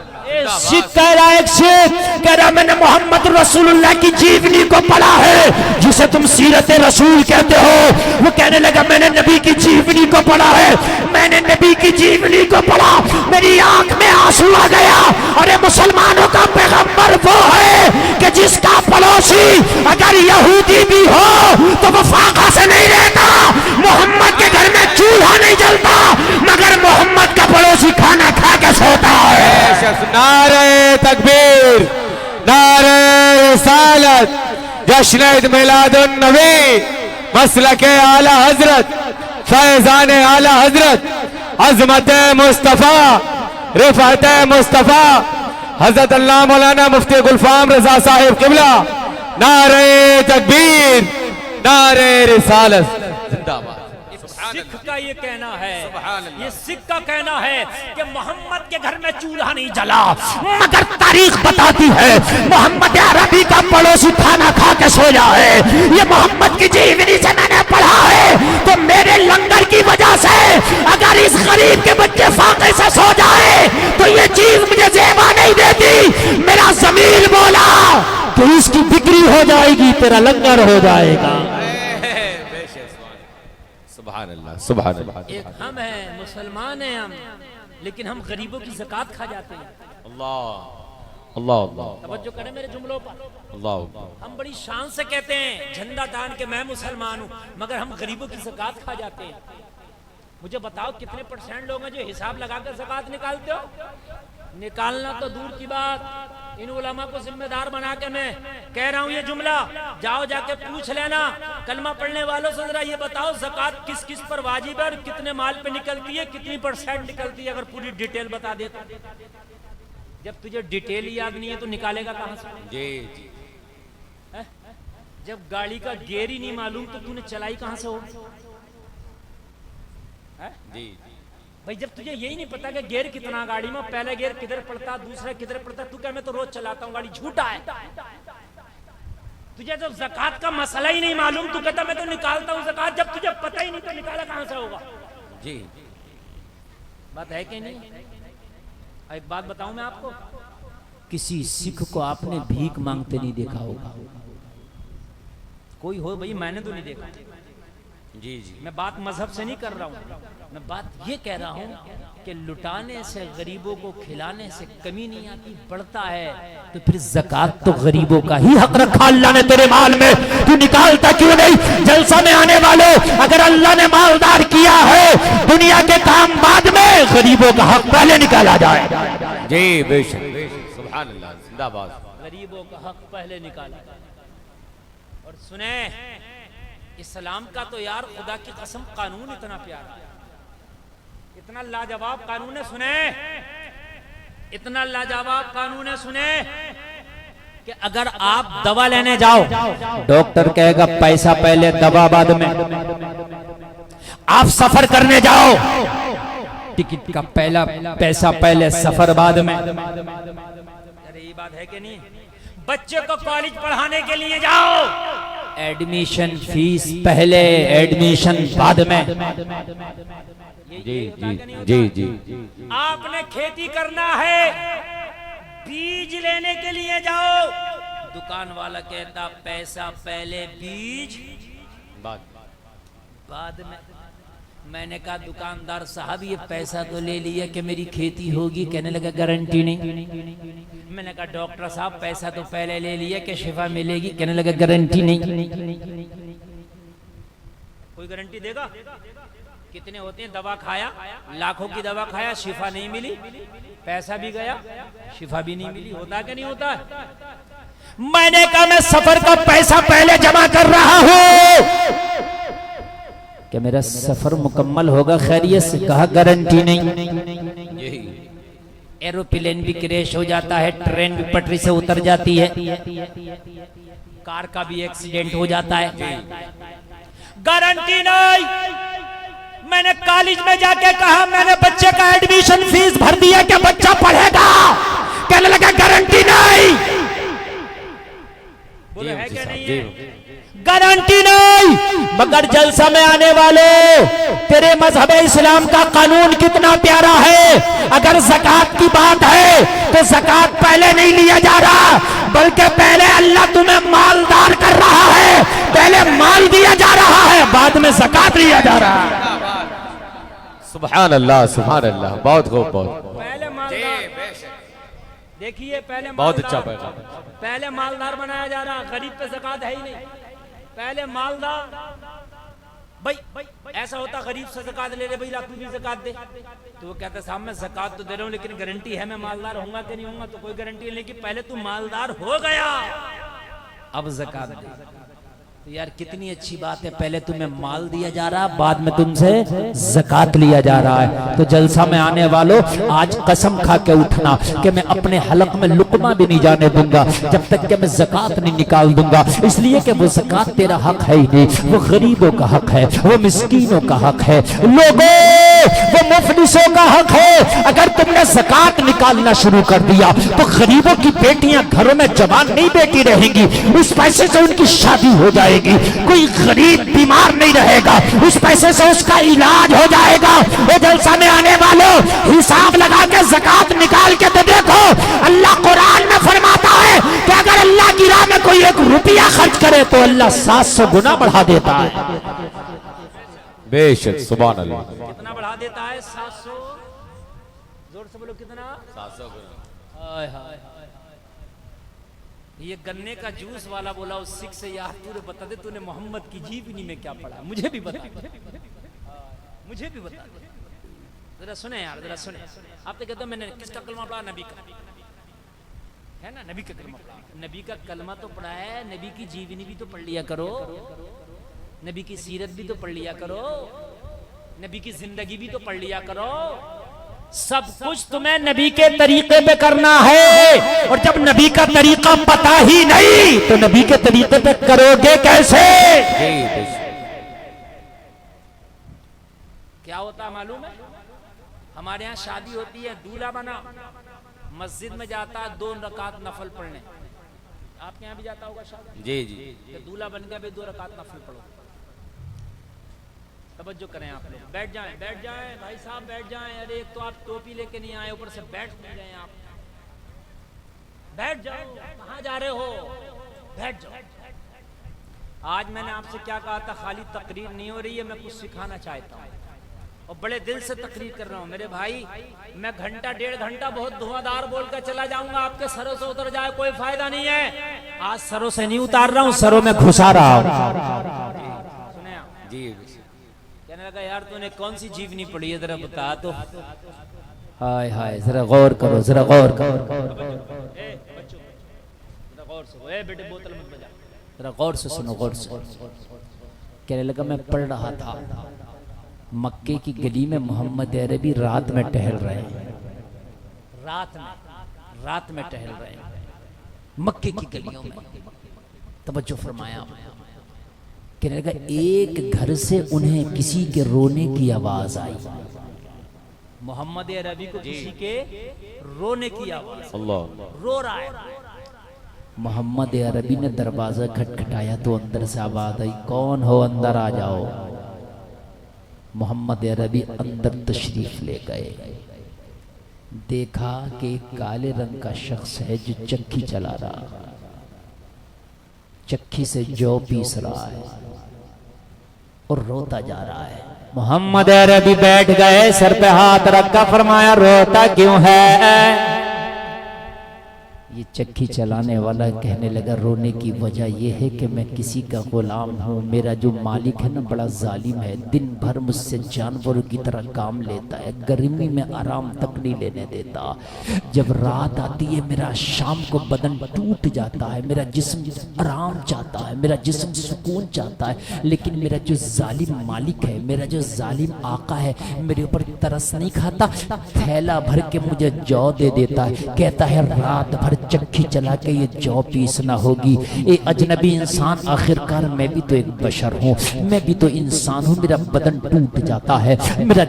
سکھ کہہ رہا ایک سکھ کہہ رہا میں نے محمد رسول اللہ کی جیونی کو پڑھا ہے جسے تم سیرت رسول کہتے ہو. وہ کہنے لگا میں نے نبی کی جیونی کو پڑھا ہے، میں نے نبی کی جیونی کو پڑھا، میری آنکھ میں آنسو آ گیا. ارے مسلمانوں کا پیغمبر وہ ہے کہ جس کا پڑوسی اگر یہودی بھی ہو تو وہ فاقہ سے نہیں رہتا. محمد کے گھر میں چولہا نہیں جلتا مگر محمد کا پڑوسی کھانا کھا کے سوتا ہے. نعرہ تکبیر، نعرہ رسالت، جشن عید میلاد النبی، مسلک اعلی حضرت، فیضان اعلی حضرت، عظمت مصطفیٰ، رفعت مصطفیٰ حضرت اللہ مولانا مفتی گلفام رضا صاحب قبلہ. نعرہ تکبیر، نعرہ رسالت. زندہ باد. سکھ کا یہ کہنا ہے، یہ سکھ کا کہنا ہے کہ محمد کے گھر میں چولہا نہیں جلا مگر تاریخ بتاتی ہے محمد عربی کا پڑوسی کھانا کھا کے سویا ہے. یہ محمد کی جیونی سے میں نے پڑھا ہے. تو میرے لنگر کی وجہ سے اگر اس غریب کے بچے فاقے سے سو جائے تو یہ چیز مجھے زیبا نہیں دیتی. میرا ضمیر بولا کہ اس کی بکری ہو جائے گی، تیرا لنگر ہو جائے گا. سبحان اللہ، سبحان اللہ. ایک ہم ہیں، مسلمان ہیں ہم، لیکن ہم غریبوں کی زکوٰۃ کھا جاتے ہیں. اللہ اللہ اللہ. توجہ کریں میرے جملوں پر. اللہ. ہم بڑی شان سے کہتے ہیں جھنڈا تان کہ میں مسلمان ہوں، مگر ہم غریبوں کی زکوٰۃ کھا جاتے ہیں. مجھے بتاؤ کتنے پرسنٹ لوگ ہیں جو حساب لگا کر زکوٰۃ نکالتے ہو؟ نکالنا تو دور کی بات، ان علماء کو ذمہ دار بنا کے میں کہہ رہا ہوں یہ جملہ، جاؤ جا کے پوچھ لینا کلمہ پڑھنے والوں سے، ذرا یہ بتاؤ زکوٰۃ کس کس پر واجب ہے اور کتنے مال پہ نکلتی ہے، کتنی پرسنٹ نکلتی ہے؟ اگر پوری ڈیٹیل بتا دیتا۔ جب تجھے ڈیٹیل یاد نہیں ہے تو نکالے گا کہاں سے؟ جی جی جب گاڑی کا گیئر ہی نہیں معلوم تو نے چلائی کہاں سے ہو؟ جی بھائی جب تجھے یہی نہیں پتا کہ گیئر کتنا گاڑی میں، پہلے گیئر کدھر پڑتا دوسرا کدھر پڑتا، تو کہ میں تو روز چلاتا ہوں گاڑی، جھوٹا ہے۔ تجھے جب زکوٰۃ کا مسئلہ ہی نہیں معلوم تو کہتا میں تو نکالتا ہوں زکوٰۃ، جب تجھے پتہ ہی نہیں تو نکالا کہاں سے ہوگا؟ جی بات ہے کہ نہیں؟ ایک بات بتاؤں میں آپ کو، کسی سکھ کو آپ نے بھیک مانگتے نہیں دیکھا ہوگا، کوئی ہو بھائی، میں نے تو نہیں دیکھا۔ جی جی میں بات مذہب سے نہیں کر رہا ہوں، میں بات یہ کہہ رہا ہوں کہ لٹانے سے، غریبوں کو کھلانے سے کمی نہیں آتی، بڑھتا ہے۔ تو پھر زکوٰۃ تو غریبوں کا ہی حق رکھا اللہ نے تیرے مال میں، تو نکالتا کیوں نہیں؟ جلسہ میں آنے والوں، اگر اللہ نے مالدار کیا ہے دنیا کے کام بعد میں، غریبوں کا حق پہلے نکالا جائے۔ جی بے شک سبحان اللہ، زندہ باد۔ غریبوں کا حق پہلے نکالا۔ اور سنیں، اسلام کا تو یار خدا کی قسم قانون اتنا پیارا ہے، اتنا لاجواب قانون ہے، سنیں اتنا لاجواب قانون ہے، سنیں کہ اگر آپ دوا لینے جاؤ، ڈاکٹر کہے گا پیسہ پہلے دوا بعد میں، آپ سفر کرنے جاؤ، ٹکٹ کا پہلا پیسہ پہلے سفر بعد میں۔ ارے یہ بات ہے کہ نہیں؟ بچے کو کالج پڑھانے کے لیے جاؤ، ایڈمیشن فیس پہلے، ایڈمیشن بعد میں۔ جی جی جی جی آپ نے کھیتی کرنا ہے، بیج لینے کے لیے جاؤ، دکان والا کہتا پیسہ پہلے بیج بعد میں۔ میں نے کہا دکاندار صاحب یہ پیسہ تو لے لیا کہ میری کھیتی ہوگی، کہنے لگا گارنٹی نہیں۔ میں نے کہا ڈاکٹر صاحب پیسہ تو پہلے لے لیا کہ شفا ملے گی، کہنے لگا گارنٹی نہیں۔ کوئی گارنٹی دے گا؟ کتنے ہوتے ہیں دوا کھایا، لاکھوں کی دوا کھایا، شفا نہیں ملی، پیسہ بھی گیا، شفا بھی نہیں ملی، ہوتا کہ نہیں ہوتا؟ میں نے کہا میں سفر کا پیسہ پہلے جمع کر رہا ہوں کہ میرا سفر مکمل ہوگا خیریت سے، کہا گارنٹی نہیں۔ ایروپلین بھی کریش ہو جاتا ہے، ٹرین بھی پٹری سے اتر جاتی ہے، کار کا بھی ایکسیڈنٹ ہو جاتا ہے، گارنٹی نہیں۔ میں نے کالج میں جا کے کہا میں نے بچے کا ایڈمیشن فیس بھر دیا کہ بچہ پڑھے گا، کہنے لگا گارنٹی نہیں۔ بولے ہے کہ نہیں ہے؟ گارنٹی نہیں۔ مگر جلسہ میں آنے والے، تیرے مذہب اسلام کا قانون کتنا پیارا ہے۔ اگر زکوٰۃ کی بات ہے تو زکوٰۃ پہلے نہیں لیا جا رہا، بلکہ پہلے اللہ تمہیں مالدار کر رہا ہے، پہلے مال دیا جا رہا ہے، بعد میں زکوٰۃ لیا جا رہا ہے۔ سبحان اللہ سبحان اللہ، بہت خوب، بہت پہلے مالدار، دیکھیے پہلے بہت اچھا مالدار، پیغام۔ پہلے مالدار بنایا جا رہا، غریب پہ زکوٰۃ ہے ہی نہیں، پہلے مالدار۔ بھائی ایسا ہوتا غریب سے زکوٰۃ لے لے، بھائی تو بھی زکوٰۃ دے، تو وہ کہتا صاحب میں زکوٰۃ تو دے رہا ہوں لیکن گارنٹی ہے میں مالدار ہوں گا کہ نہیں ہوں گا؟ تو کوئی گارنٹی نہیں، کہ پہلے تو مالدار ہو گیا اب زکوٰۃ دے۔ تو یار کتنی اچھی بات ہے، پہلے تمہیں مال دیا جا رہا، بعد میں تم سے زکوٰۃ لیا جا رہا ہے۔ تو جلسہ میں آنے والوں آج قسم کھا کے اٹھنا کہ میں اپنے حلق میں لقمہ بھی نہیں جانے دوں گا جب تک کہ میں زکوٰۃ نہیں نکال دوں گا، اس لیے کہ وہ زکوٰۃ تیرا حق ہے ہی نہیں، وہ غریبوں کا حق ہے، وہ مسکینوں کا حق ہے، لوگوں وہ مفلسوں کا حق ہے۔ اگر تم نے زکوٰۃ نکالنا شروع کر دیا تو غریبوں کی بیٹیاں گھروں میں جوان نہیں بیٹی رہیں گی، اس پیسے سے ان کی شادی ہو جائے گی، کوئی غریب بیمار نہیں رہے گا، اس پیسے سے اس کا علاج ہو جائے گا۔ وہ جلسہ میں آنے والوں حساب لگا کے زکوٰۃ نکال کے تو دیکھو، اللہ قرآن میں فرماتا ہے کہ اگر اللہ کی راہ میں کوئی 1 روپیہ خرچ کرے تو اللہ 700 گنا بڑھا دیتا ہے۔ بے شک سبحان اللہ۔ کتنا بڑھا دیتا ہے؟ 700، زور سے بولو کتنا؟ 700 ہائے ہائے، یہ گنے کا جوس والا بولا اس سکھ سے، یار تو نے بتا دے تو نے محمد کی جیونی میں کیا پڑھا، مجھے بھی بتا۔ مجھے بھی بتا دیں. ذرا سنیں یار, ذرا سنیں. آپ تو کہتے ہو میں نے کس کا کلمہ پڑھا؟ نبی کا ہے نا, نبی کا کلمہ پڑھا. نبی کا کلمہ تو پڑھا ہے, نبی کی جیونی بھی تو پڑھ لیا کرو, نبی کی سیرت بھی تو پڑھ لیا کرو, نبی کی زندگی بھی تو پڑھ لیا کرو. سب کچھ تمہیں نبی کے طریقے پہ کرنا ہے, اور جب نبی کا طریقہ پتا ہی نہیں تو نبی کے طریقے پہ کرو گے کیسے؟ کیا ہوتا معلوم ہے؟ ہمارے ہاں شادی ہوتی ہے, دولہا بنا مسجد میں جاتا ہے 2 رکعت نفل پڑھنے. آپ کے یہاں بھی جاتا ہوگا شادی؟ جی جی. کہ دولہا بن گیا 2 رکعت نفل پڑھو. توجہ کریں آپ لوگ, بیٹھ جائیں بھائی صاحب بیٹھ جائیں. ارے ایک تو آپ ٹوپی لے کے نہیں آئے, اوپر سے بیٹھ نہیں رہے ہیں آپ. بیٹھ جاؤ, کہاں جا رہے ہو؟ بیٹھ جاؤ. آج میں نے آپ سے کیا کہا تھا؟ خالی تقریر نہیں ہو رہی ہے, میں کچھ سکھانا چاہتا ہوں اور بڑے دل سے تقریر کر رہا ہوں. میرے بھائی میں گھنٹہ 1.5 گھنٹہ بہت دھواں بول کر چلا جاؤں گا, آپ کے سروں سے اتر جائے کوئی فائدہ نہیں ہے. آج سروں سے نہیں اتار رہا ہوں, سروں میں گھسا رہا ہوں. سنیں آپ جی. کہنے لگا یار تو نے کون سی جیونی پڑھی ہے, ذرا بتا تو. ہائے ہائے, ذرا غور کرو, ذرا غور کرو. ذرا غور سے, اے بیٹے بوتل مت بجا. ذرا غور سے سنو, غور سے. کہنے لگا میں پڑھ رہا تھا, مکے کی گلی میں محمد عربی رات میں ٹہل رہے ہیں. رات میں ٹہل رہے ہیں مکے کی گلیوں میں. توجہ فرمایا. کہنے لگا ایک گھر سے انہیں کسی کے رونے کی آواز آئی. محمد عربی کو کسی کے رونے کی آواز, اللہ. رو رہا ہے. محمد عربی نے دروازہ کھٹکھٹایا تو اندر سے آواز آئی, کون ہو, اندر آ جاؤ. محمد عربی اندر تشریف لے گئے. دیکھا کہ ایک کالے رنگ کا شخص ہے جو چکی چلا رہا, چکی سے جو پیس رہا ہے اور روتا جا رہا ہے. محمد عربی بیٹھ گئے, سر پہ ہاتھ رکھا, فرمایا روتا کیوں ہے؟ یہ چکی چلانے والا کہنے لگا رونے کی وجہ یہ ہے کہ میں کسی کا غلام ہوں. میرا جو مالک ہے نا بڑا ظالم ہے, دن بھر مجھ سے جانوروں کی طرح کام لیتا ہے, گرمی میں آرام تک نہیں لینے دیتا. جب رات آتی ہے میرا شام کو بدن ٹوٹ جاتا ہے, میرا جسم آرام چاہتا ہے, میرا جسم سکون چاہتا ہے, لیکن میرا جو ظالم مالک ہے, میرا جو ظالم آقا ہے میرے اوپر ترس نہیں کھاتا, تھیلا بھر کے مجھے جو دے دیتا ہے, کہتا ہے رات بھر چکی چلا کے یہ جو پیسنا ہوگی. اے اجنبی انسان, آخرکار میں بھی تو ایک بشر ہوں, میں بھی تو انسان ہوں, میرا بدن ٹوٹ جاتا ہے, میرا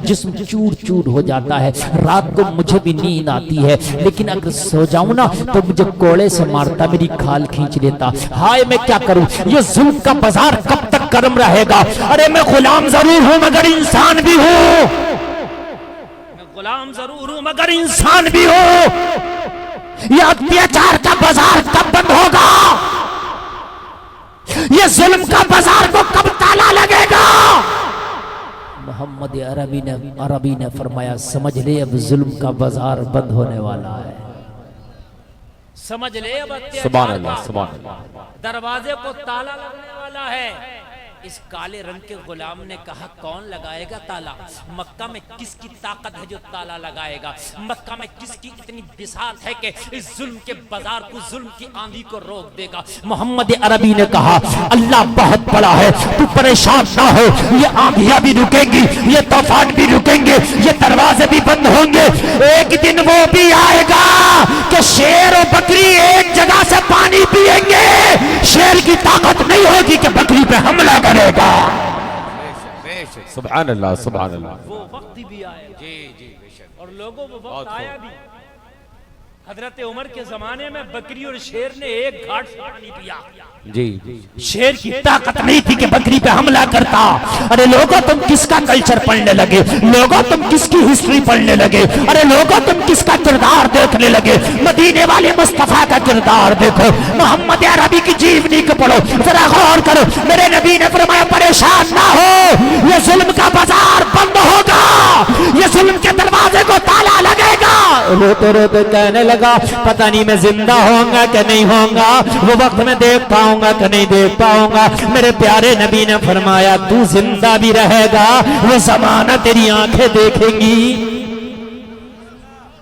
جسم چور چور ہو جاتا ہے, رات کو مجھے بھی نیند آتی ہے, لیکن اگر سو جاؤں نا تو مجھے کوڑے سے مارتا, میری کھال کھینچ لیتا. ہائے میں کیا کروں, یہ ظلم کا بازار کب تک گرم رہے گا؟ ارے میں غلام ضرور ہوں مگر انسان بھی ہوں, میں غلام ضرور ہوں مگر انسان بھی ہوں. یہ اتیاچار کا بازار کب بند ہوگا؟ یہ ظلم کا بازار کو کب تالا لگے گا؟ محمد عربی نے فرمایا سمجھ لے اب ظلم کا بازار بند ہونے والا ہے. سمجھ لے اب سبحان اللہ, سبحان اللہ. دروازے کو تالا لگنے والا ہے. اس کالے رنگ کے غلام نے کہا کون لگائے گا تالا؟ مکہ میں کس کی طاقت ہے جو تالا لگائے گا؟ مکہ میں کس کی اتنی بساط ہے کہ اس ظلم کے بازار کو, ظلم کی آندھی کو روک دے گا؟ محمد عربی نے کہا اللہ بہت بڑا ہے, تو پریشان نہ ہو, یہ آندھیاں بھی رکیں گی, یہ طوفان بھی رکیں گے, یہ دروازے بھی بند ہوں گے. ایک دن وہ بھی آئے گا کہ شیر و بکری ایک جگہ سے پانی پیئیں گے, شیر کی طاقت نہیں ہوگی کہ بکری پہ حملہ کرے گا. سبحان اللہ, سبحان اللہ. وہ وقت بھی آئے گا. جی جی بے شک. اور لوگوں وہ وقت آیا بھی. حضرت عمر کے زمانے میں بکری اور شیر نے ایک گھاٹ سے پانی پیا. جی. شیر کی طاقت نہیں تھی کہ بکری پہ حملہ کرتا. ارے لوگوں تم کس کا کلچر پڑھنے لگے, لوگوں تم کس کی ہسٹری پڑھنے لگے, ارے لوگوں تم کس کا کردار دیکھنے لگے. مدینے والے مصطفیٰ کا کردار دیکھو, محمد عربی کی جیونی کو پڑھو, ذرا غور کرو. میرے نبی نے فرمایا پریشان نہ ہو, یہ ظلم کا بازار بند ہوگا, یہ ظلم کے دروازے کو تالا لگے گا. روتے روتے کہنے لگا پتہ نہیں میں زندہ ہوں گا کہ نہیں ہوں گا، وہ وقت میں دیکھ پاؤں گا کہ نہیں دیکھ پاؤں گا۔ میرے پیارے نبی نے فرمایا تو زندہ بھی رہے گا، وہ زمانہ تیری آنکھیں دیکھیں گی۔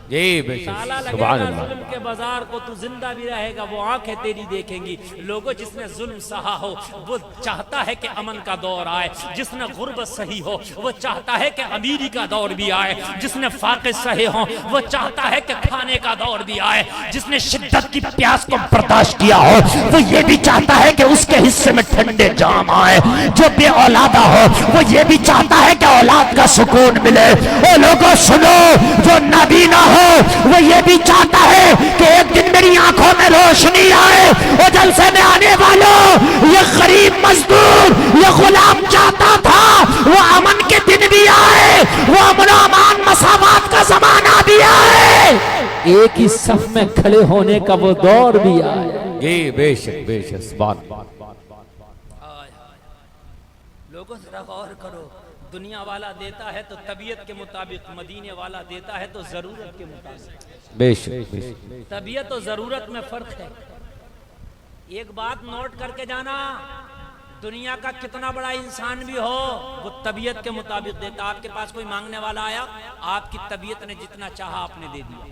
جی بے شک تالا لگے سبحان گا اللہ۔ ظلم کے بازار کو، تو زندہ بھی رہے گا، وہ آنکھیں تیری دیکھیں گی۔ لوگوں جس نے ظلم سہا ہو وہ چاہتا ہے کہ امن کا دور آئے، جس نے غربت سہی ہو وہ چاہتا ہے کہ امیری کا دور بھی آئے، جس نے فاقے سہے ہوں وہ چاہتا ہے کہ کھانے کا دور بھی آئے، جس نے شدت کی پیاس کو برداشت کیا ہو وہ یہ بھی چاہتا ہے کہ اس کے حصے میں ٹھنڈے جام آئے، جو بے اولادہ ہو وہ یہ بھی چاہتا ہے کہ اولاد کا سکون ملے۔ اے لوگوں سنو، جو نابینا ہو وہ یہ بھی چاہتا ہے کہ ایک دن میری آنکھوں میں روشنی آئے۔ اور جلسے میں آنے والوں، یہ غریب مزدور، یہ غلام چاہتا تھا وہ امن کے دن بھی آئے، وہ امن و امان مساوات کا زمانہ بھی آئے، ایک ہی صف میں کھڑے ہونے کا وہ دور بھی آئے۔ جی بے شک سبحان اللہ۔ لوگوں ذرا غور کرو، دنیا والا دیتا ہے تو طبیعت کے مطابق، مدینے والا دیتا ہے تو ضرورت کے مطابق۔ بے شک بے شک۔ طبیعت اور ضرورت میں فرق ہے۔ ایک بات نوٹ کر کے جانا، دنیا کا کتنا بڑا انسان بھی ہو وہ طبیعت کے مطابق دیتا۔ آپ کے پاس کوئی مانگنے والا آیا، آپ کی طبیعت نے جتنا چاہا آپ نے دے دیا،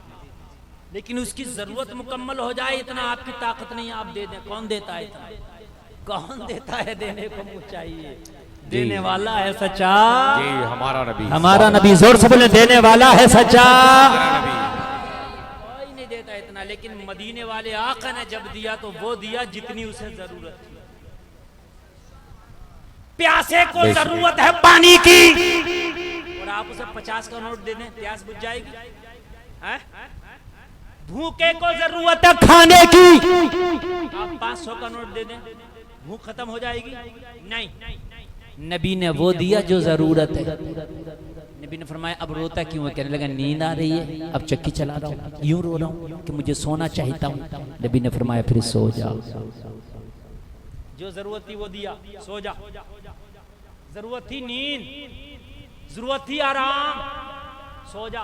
لیکن اس کی ضرورت مکمل ہو جائے اتنا آپ کی طاقت نہیں، آپ دے دیں۔ کون دیتا ہے اتنا؟ کون دیتا ہے؟ دینے کو منہ چاہیے، دینے والا ہے سچا۔ جی ہمارا نبی، ہمارا نبی، زور سے بولے دینے والا ہے سچا۔ کوئی نہیں دیتا اتنا، لیکن مدینے والے آقا نے جب دیا تو وہ دیا جتنی اسے ضرورت تھی۔ پیاسے کو ضرورت ہے پانی کی اور آپ اسے 50 کا نوٹ دے دیں، پیاس بجھ جائے گی؟ بھوکے کو ضرورت ہے کھانے کی، آپ 500 کا نوٹ دے دیں، بھوک ختم ہو جائے گی؟ نہیں، نبی نے وہ دیا جو ضرورت ہے۔ نبی نے فرمایا اب روتا کیوں ہے؟ کہنے لگا نیند آ رہی ہے، اب چکی چلا رہا ہوں، یوں رو رہا ہوں کہ مجھے سونا چاہتا ہوں۔ نبی نے فرمایا پھر سو جا، جو ضرورت تھی وہ دیا، سو جا۔ ضرورت تھی نیند، ضرورت تھی آرام، سو جا۔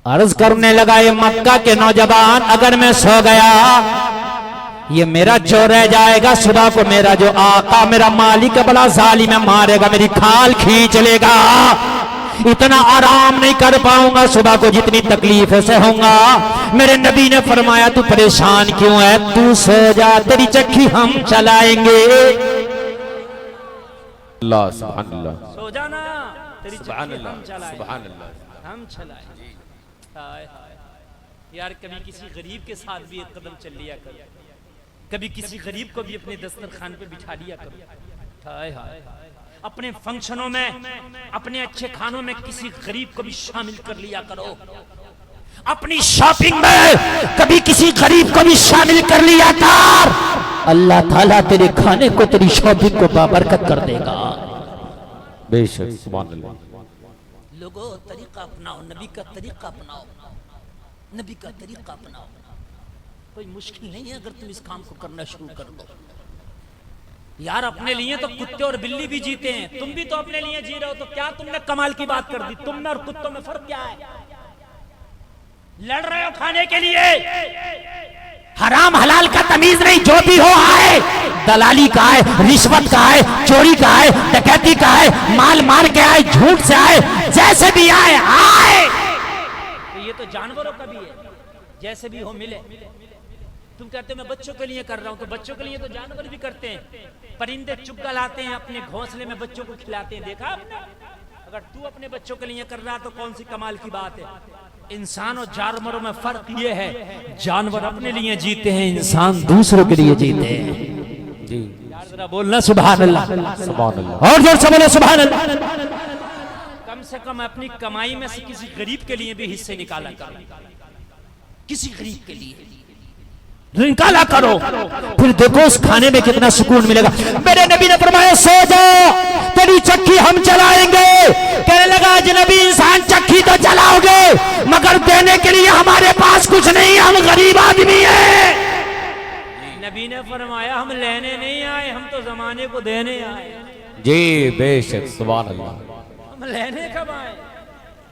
عرض کرنے لگا یہ مکہ کے نوجوان، اگر میں سو گیا یہ میرا جو رہ جائے گا، صبح کو میرا جو آقا میرا مالک بڑا ظالم ہے، مارے گا، میری کھال کھینچ لے گا، اتنا آرام نہیں کر پاؤں گا، صبح کو جتنی تکلیف سے ہوں گا۔ میرے نبی نے فرمایا تو پریشان کیوں ہے، تو سو جا، تیری چکی ہم چلائیں گے۔ اللہ سبحان اللہ، سو جانا، تیری سبحان چکی اللہ، ہم چلائیں، سبحان اللہ۔ ہم چلائیں۔ ہائے ہائے، یار کبھی کسی غریب کے ساتھ بھی ایک قدم چل لیا کرو، کبھی کسی غریب کو بھی اپنے دسترخوان پہ بٹھا لیا کرو۔ ہائے ہائے، اپنے فنکشنوں میں، اپنے اچھے کھانوں میں کسی غریب کو بھی شامل کر لیا کرو، اپنی شاپنگ میں کبھی کسی غریب کو بھی شامل کر لیا کر، اللہ تعالیٰ تیرے کھانے کو، تیری شاپنگ کو بابرکت کر دے گا۔ بے شک سبحان اللہ۔ لوگوں طریقہ اپناؤ، نبی کا طریقہ اپناؤ، نبی کا طریقہ اپناؤ۔ کوئی مشکل نہیں ہے اگر تم اس کام کو کرنا شروع کر دو۔ یار اپنے لیے تو کتے اور بلی بھی جیتے ہیں، تم بھی تو اپنے لیے جی رہے ہو، تو کیا تم نے کمال کی بات کر دی؟ تم میں اور کتوں میں فرق کیا ہے؟ لڑ رہے ہو کھانے کے لیے، حرام حلال کا تمیز نہیں، جو بھی ہو آئے، دلالی کا آئے، رشوت کا آئے، چوری کا آئے، ڈکیتی کا آئے، مال مار کے آئے، جھوٹ سے آئے، جیسے بھی آئے آئے، یہ تو جانوروں کا بھی ہے، جیسے بھی ہو ملے۔ تم کہتے میں بچوں کے لیے کر رہا ہوں، تو بچوں کے لیے تو جانور بھی کرتے ہیں، پرندے چگا لاتے ہیں اپنے گھونسلے میں بچوں کو کھلاتے ہیں، دیکھا آپ نے؟ اگر تو اپنے بچوں کے لیے کر رہا تو کون سی کمال کی بات ہے؟ انسان اور جانوروں میں فرق یہ ہے، جانور اپنے لیے جیتے ہیں، انسان دوسروں کے لیے جیتے ہیں۔ جی ذرا بولنا سبحان اللہ، سبحان اللہ۔ اور زور سے بولو سبحان اللہ۔ کم سے کم اپنی کمائی میں سے کسی غریب کے لیے بھی حصے نکالا کرو، کسی غریب کے لیے نکالا کرو، پھر دیکھو اس کھانے میں کتنا سکون ملے گا۔ میرے نبی نے فرمایا سو جاؤ، تیری چکی ہم چلائیں گے۔ کہنے لگا اجنبی انسان چکی تو چلاؤ گے مگر دینے کے لیے ہمارے پاس کچھ نہیں، ہم غریب آدمی ہیں۔ نبی نے فرمایا ہم لینے نہیں آئے، ہم تو زمانے کو دینے آئے۔ جی بے شک سبحان اللہ۔ ہم لینے کب آئے؟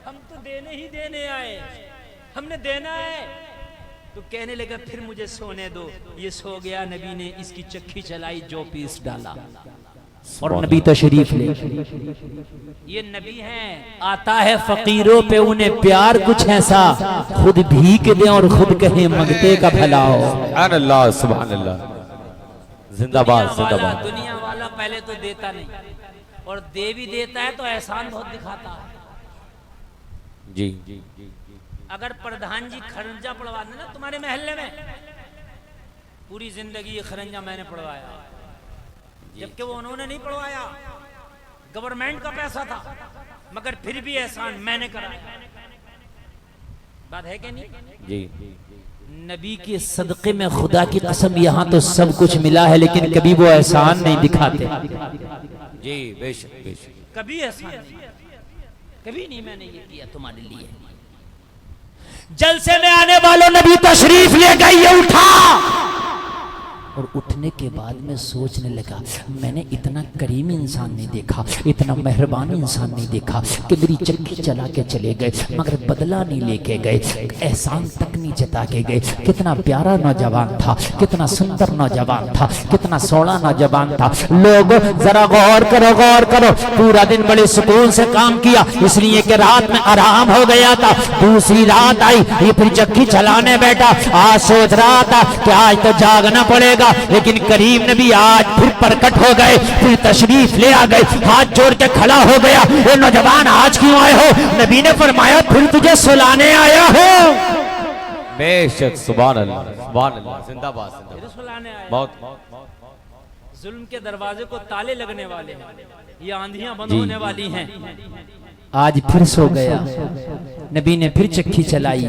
ہم تو دینے ہی دینے آئے۔ ہم نے دینا ہے. تو کہنے لگا پھر مجھے سونے دو. یہ سو گیا, نبی نے اس کی چکی چلائی, جو پیس ڈالا اور نبی تشریف لے. یہ نبی ہیں. آتا ہے فقیروں پہ انہیں پیار کچھ ایسا, خود بھیک دیں اور خود کہیں منگتے کا بھلا ہو. سبحان اللہ سبحان اللہ. زندہ باد زندہ باد. دنیا والا پہلے تو دیتا نہیں, اور دے بھی دیتا ہے تو احسان بہت دکھاتا ہے. جی اگر پردھان جی خرنجہ پڑھوا دیں نا تمہارے محلے میں, پوری زندگی یہ خرنجہ میں نے پڑھوایا, جبکہ وہ انہوں نے نہیں پڑھوایا, گورنمنٹ کا پیسہ تھا, مگر پھر بھی احسان میں نے کرایا. بات ہے کہ نہیں؟ جی نبی کے صدقے میں خدا کی قسم یہاں تو سب کچھ ملا ہے, لیکن کبھی وہ احسان نہیں دکھاتے. جی بے شک بے شک. کبھی احسان نہیں, کبھی نہیں میں نے یہ کیا تمہارے لیے. جلسے میں آنے والوں نبی تشریف لے گئے, یہ اٹھا, اور اٹھنے کے بعد میں سوچنے لگا میں نے اتنا کریم انسان نہیں دیکھا, اتنا مہربان انسان نہیں دیکھا کہ میری چکی چلا کے چلے گئے مگر بدلہ نہیں لے کے گئے, احسان تک نہیں جتا کے گئے. کتنا پیارا نوجوان تھا, کتنا سندر نوجوان تھا, کتنا سوڑا نوجوان تھا. لوگ ذرا غور کرو, غور کرو. پورا دن بڑے سکون سے کام کیا, اس لیے کہ رات میں آرام ہو گیا تھا. دوسری رات آئی, یہ پھر چکی چلانے بیٹھا. آج سوچ رہا تھا کہ آج تو جاگنا پڑے گا, لیکن کریم نبی آج پھر پرکٹ ہو گئے, پھر تشریف لے آ گئے. ہاتھ جوڑ کے کھڑا ہو گیا, اے نوجوان آج کیوں آئے ہو؟ نبی نے فرمایا پھر تجھے سلانے آیا ہوں. بے شک. سبحان اللہ سبحان اللہ. زندہ باد زندہ باد. سلانے آئے. بہت ظلم کے دروازے کو تالے لگنے والے ہیں, یہ آندھیاں بند ہونے والی ہیں. آج پھر سو گیا. نبی نے پھر چکی چلائی,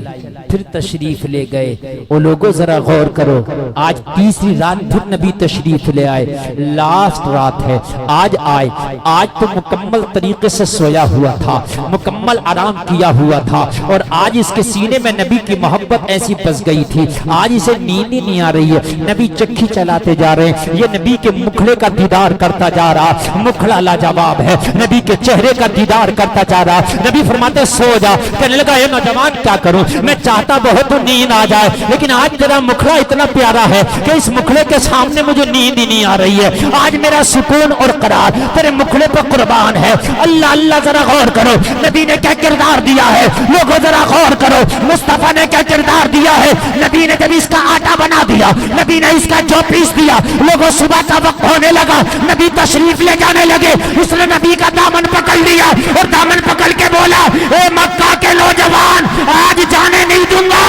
پھر تشریف لے گئے. وہ لوگوں ذرا غور کرو, آج تیسری رات پھر نبی تشریف لے آئے. لاسٹ رات ہے, آج آئے. آج تو مکمل طریقے سے سویا ہوا تھا, مکمل آرام کیا ہوا تھا, اور آج اس کے سینے میں نبی کی محبت ایسی بس گئی تھی, آج اسے نیند ہی نہیں آ رہی ہے. نبی چکی چلاتے جا رہے ہیں, یہ نبی کے مکھڑے کا دیدار کرتا جا رہا. مکھڑا لاجواب ہے, نبی کے چہرے کا دیدار کرتا جا رہا. نبی فرماتے سو جا. کہنے لگا اے نوجوان کیا کروں, میں چاہتا بہت نیند آ جائے, لیکن آج تیرا مکھڑا اتنا پیارا ہے کہ اس مکھڑے کے سامنے مجھے نیند ہی نہیں آ رہی ہے. آج میرا سکون اور قرار تیرے مکھڑے پر قربان ہے. اللہ اللہ ذرا غور کرو, نبی نے کیا کردار دیا ہے. لوگوں ذرا غور کرو, مصطفیٰ نے کیا کردار دیا ہے. نبی نے جب اس کا آٹا بنا دیا, نبی نے اس کا جو پیس دیا, لوگوں صبح کا وقت ہونے لگا, نبی تشریف لے جانے لگے. اس نے نبی کا دامن پکڑ لیا اور دامن پکڑ کے بولا اے مکہ کے نوجوان, آج جانے نہیں دوں گا,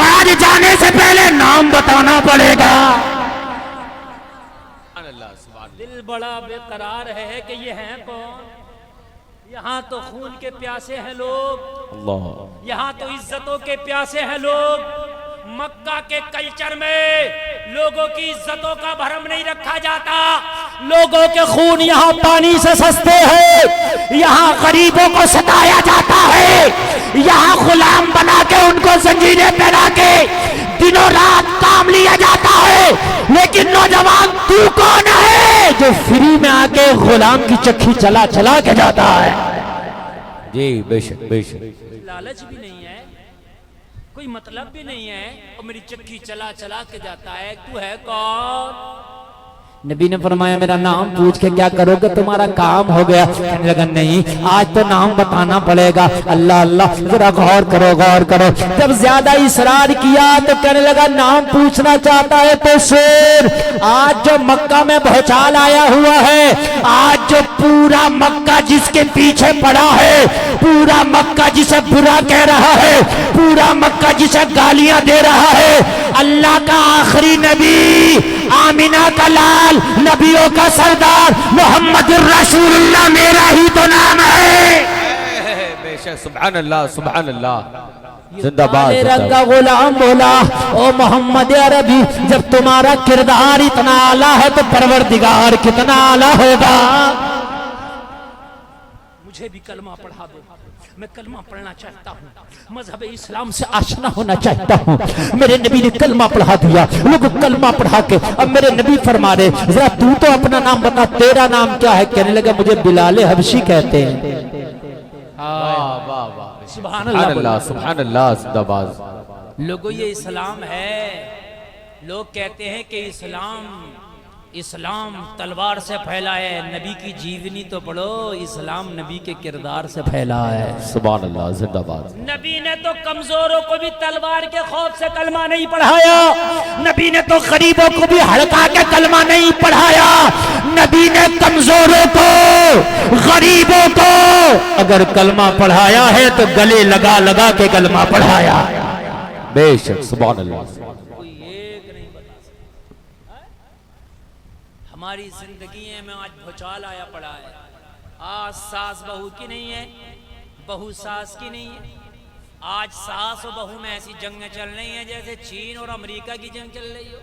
آج جانے سے پہلے نام بتانا پڑے گا. دل بڑا بے قرار ہے کہ یہ ہیں کون. یہاں تو خون کے پیاسے ہیں لوگ, اللہ. یہاں تو عزتوں کے پیاسے ہیں لوگ. مکہ کے کلچر میں لوگوں کی عزتوں کا بھرم نہیں رکھا جاتا. لوگوں کے خون یہاں پانی سے سستے ہیں, یہاں غریبوں کو ستایا جاتا ہے, یہاں غلام بنا کے ان کو زنجیریں پہنا کے دنوں رات کام لیا جاتا ہے. لیکن نوجوان تو کون ہے جو فری میں آ کے غلام کی چکی چلا چلا کے جاتا ہے؟ جی بے شک بے شک. لالچ بھی نہیں ہے, کوئی مطلب بھی نہیں ہے, اور میری چکی چلا چلا کے جاتا ہے. تو ہے کون؟ نبی نے فرمایا میرا نام پوچھ کے کیا کرو گے, تمہارا کام ہو گیا. کہنے لگا نہیں, آج تو نام بتانا پڑے گا. اللہ اللہ ذرا غور کرو, غور کرو. جب زیادہ اصرار کیا تو کہنے لگا نام پوچھنا چاہتا ہے تو سن, آج جو مکہ میں بھوچال آیا ہوا ہے, آج جو پورا مکہ جس کے پیچھے پڑا ہے, پورا مکہ جسے برا کہہ رہا ہے, پورا مکہ جسے گالیاں دے رہا ہے, اللہ کا آخری نبی, آمینہ کا لال, نبیوں کا سردار محمد الرسول اللہ میرا ہی تو نام ہے. بے شک. سبحان اللہ سبحان اللہ. زندہ باد. رنگ کا غلام بولا او محمد عربی, جب تمہارا کردار اتنا اعلیٰ ہے تو پروردگار کتنا اعلیٰ ہوگا. مجھے بھی کلمہ پڑھا دو, میں کلمہ پڑھنا چاہتا ہوں, مذہب اسلام سے آشنا ہونا چاہتا ہوں. میرے نبی نے کلمہ پڑھا دیا, لوگ کلمہ پڑھا کے اب میرے نبی فرما رہے ذرا تو اپنا نام بتا, تیرا نام کیا ہے؟ کہنے لگا مجھے بلال حبشی کہتے ہیں. سبحان سبحان اللہ اللہ سبحان اللہ زندہ باد لوگوں یہ اسلام ہے لوگ کہتے ہیں کہ اسلام تلوار سے پھیلا ہے نبی کی جیونی تو پڑھو اسلام نبی کے کردار سے پھیلا ہے سبحان اللہ زندہ باد نبی نے تو کمزوروں کو بھی تلوار کے خوف سے کلمہ نہیں پڑھایا نبی نے تو غریبوں کو بھی ہڑکا کے کلمہ نہیں پڑھایا نبی نے کمزوروں کو غریبوں کو اگر کلمہ پڑھایا ہے تو گلے لگا لگا کے کلمہ پڑھایا بے شک سبحان اللہ کوئی ایک نہیں بتا سکتا ہماری زندگی میں آج بھوچال آیا پڑا ہے آج ساس بہو کی نہیں ہے بہو ساس کی نہیں ہے آج ساس و بہو میں ایسی جنگیں چل رہی ہیں جیسے چین اور امریکہ کی جنگ چل رہی ہو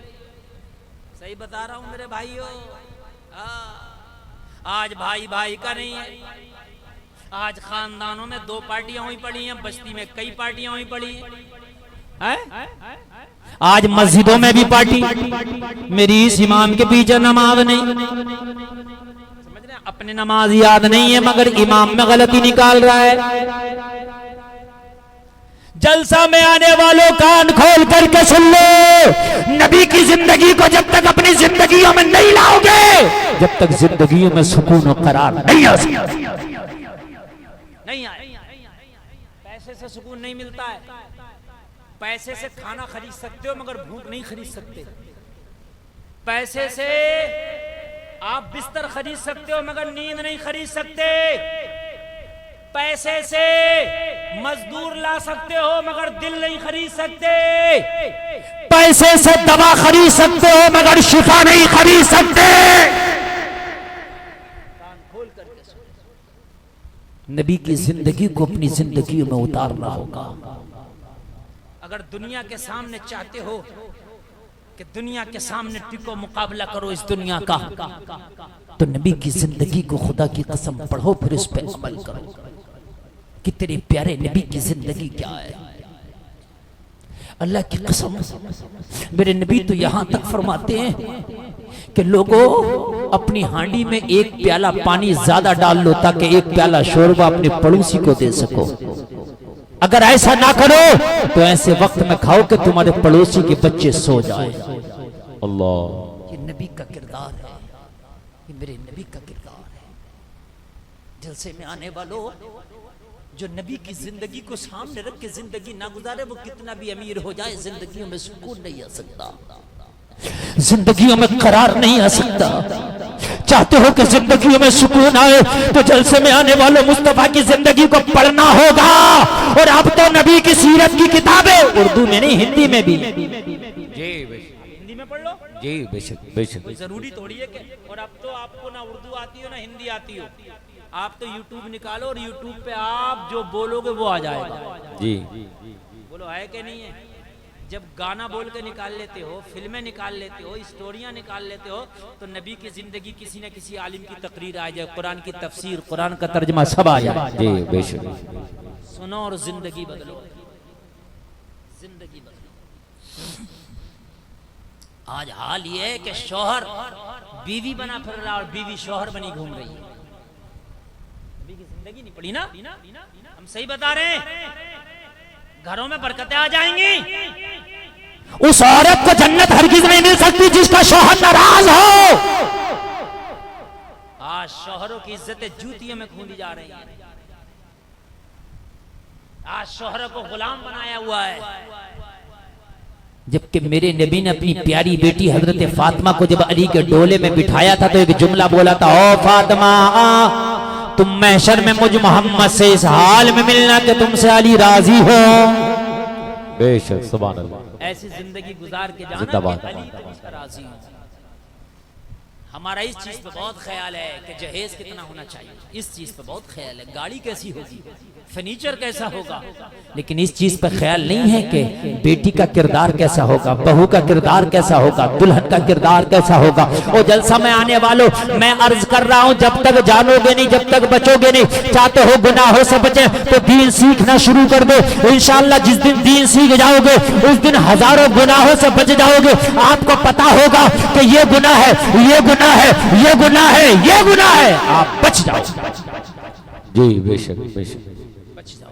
صحیح بتا رہا ہوں میرے بھائیو آج بھائی بھائی کا نہیں ہے آج خاندانوں میں 2 پارٹیاں ہوئی پڑی ہیں بستی میں کئی پارٹیاں ہوئی پڑی ہیں آج مسجدوں میں بھی پارٹی میری اس امام کے پیچھے نماز نہیں سمجھ رہے اپنے نماز یاد نہیں ہے مگر امام میں غلطی نکال رہا ہے جلسہ میں آنے والوں کان کھول کر کے سن لو نبی کی زندگی کو جب تک اپنی زندگیوں میں نہیں لاؤ گے جب تک زندگیوں میں سکون و قرار نہیں آ سکتا نہیں آئے پیسے سے سکون نہیں ملتا ہے پیسے سے کھانا خرید سکتے ہو مگر بھوک نہیں خرید سکتے پیسے سے آپ بستر خرید سکتے ہو مگر نیند نہیں خرید سکتے پیسے سے مزدور لا سکتے ہو مگر دل نہیں خرید سکتے پیسے سے دوا خرید سکتے ہو مگر شفا نہیں خرید سکتے نبی کی زندگی کو اپنی زندگیوں میں اتارنا ہوگا اگر دنیا کے سامنے چاہتے ہو کہ دنیا کے سامنے ٹکو مقابلہ کرو اس دنیا کا تو نبی کی زندگی کو خدا کی قسم پڑھو پھر اس پہ عمل کرو کہ تیرے پیارے نبی کی زندگی کیا ہے اللہ کی قسم میرے نبی تو یہاں تک فرماتے ہیں کہ لوگوں اپنی ہانڈی میں 1 پیالہ پانی زیادہ ڈال لو تاکہ 1 پیالہ شوربہ اپنے پڑوسی کو دے سکو اگر ایسا نہ کرو تو ایسے وقت میں کھاؤ کہ تمہارے پڑوسی کے بچے سو جائیں اللہ یہ نبی کا کردار ہے یہ میرے نبی کا کردار ہے جلسے میں آنے والوں جو نبی کی زندگی کو سامنے رکھ کے زندگی نہ گزارے وہ کتنا بھی امیر ہو جائے زندگیوں میں سکون نہیں آ سکتا زندگیوں میں قرار نہیں آ سکتا چاہتے ہو کہ زندگیوں میں سکون آئے تو جلسے میں آنے والوں مصطفیٰ کی زندگی کو پڑھنا ہوگا اور اب تو نبی کی سیرت کی کتابیں اردو میں نہیں ہندی میں بھی ہندی میں پڑھ لو جی بے شک بے شک ضروری تھوڑی ہے کہ اور اب تو آپ کو نہ اردو آتی ہو نہ ہندی آتی ہو آپ تو یوٹیوب نکالو اور یوٹیوب پہ آپ جو بولو گے وہ آ جائے گا جی بولو ہے کہ نہیں ہے جب گانا بول کے نکال لیتے ہو فلمیں نکال لیتے ہو اسٹوریاں نکال لیتے ہو تو نبی کی زندگی کسی نہ کسی عالم کی تقریر آ جائے قرآن کی تفسیر قرآن کا ترجمہ سب آ جائے جی بے شک سنو اور زندگی بدلو زندگی بدلو آج حال یہ ہے کہ شوہر بیوی بنا پھر رہا اور بیوی شوہر بنی گھوم رہی ہے نبی کی زندگی نہیں پڑی نا ہم صحیح بتا رہے ہیں گھروں میں برکتیں آ جائیں گی اس عورت کو جنت ہرگز نہیں مل سکتی جس کا شوہر ناراض ہو آج شوہروں کی عزتیں جوتیوں میں کھوندی جا رہی ہیں آج شوہروں کو غلام بنایا ہوا ہے جبکہ میرے نبی نے اپنی پیاری بیٹی حضرت فاطمہ کو جب علی کے ڈولے میں بٹھایا تھا تو ایک جملہ بولا تھا او فاطمہ تم محشر میں مجھ محمد سے اس حال میں ملنا کہ تم سے علی راضی ہو بے شک سبحان اللہ ایسی زندگی گزار کے جانا کہ علی تم سے راضی ہو ہمارا اس چیز پہ بہت خیال ہے کہ جہیز کتنا ہونا چاہیے اس چیز پہ بہت خیال ہے گاڑی کیسی ہوگی فرنیچر کیسا ہوگا لیکن اس چیز پہ خیال نہیں ہے کہ بیٹی کا کردار کیسا ہوگا بہو کا کردار کیسا ہوگا دلہن کا کردار کیسا ہوگا اور جلسہ میں آنے والوں میں عرض کر رہا ہوں جب تک جانو گے نہیں جب تک بچو گے نہیں چاہتے ہو گناہوں سے بچیں تو دین سیکھنا شروع کر دو انشاءاللہ جس دن دین سیکھ جاؤ گے اس دن ہزاروں گناہوں سے بچ جاؤ گے آپ کو پتا ہوگا کہ یہ گناہ ہے یہ گناہ ہے یہ گناہ ہے یہ گناہ ہے آپ بچ جاؤ جی بے شک بے شک بچ جاؤ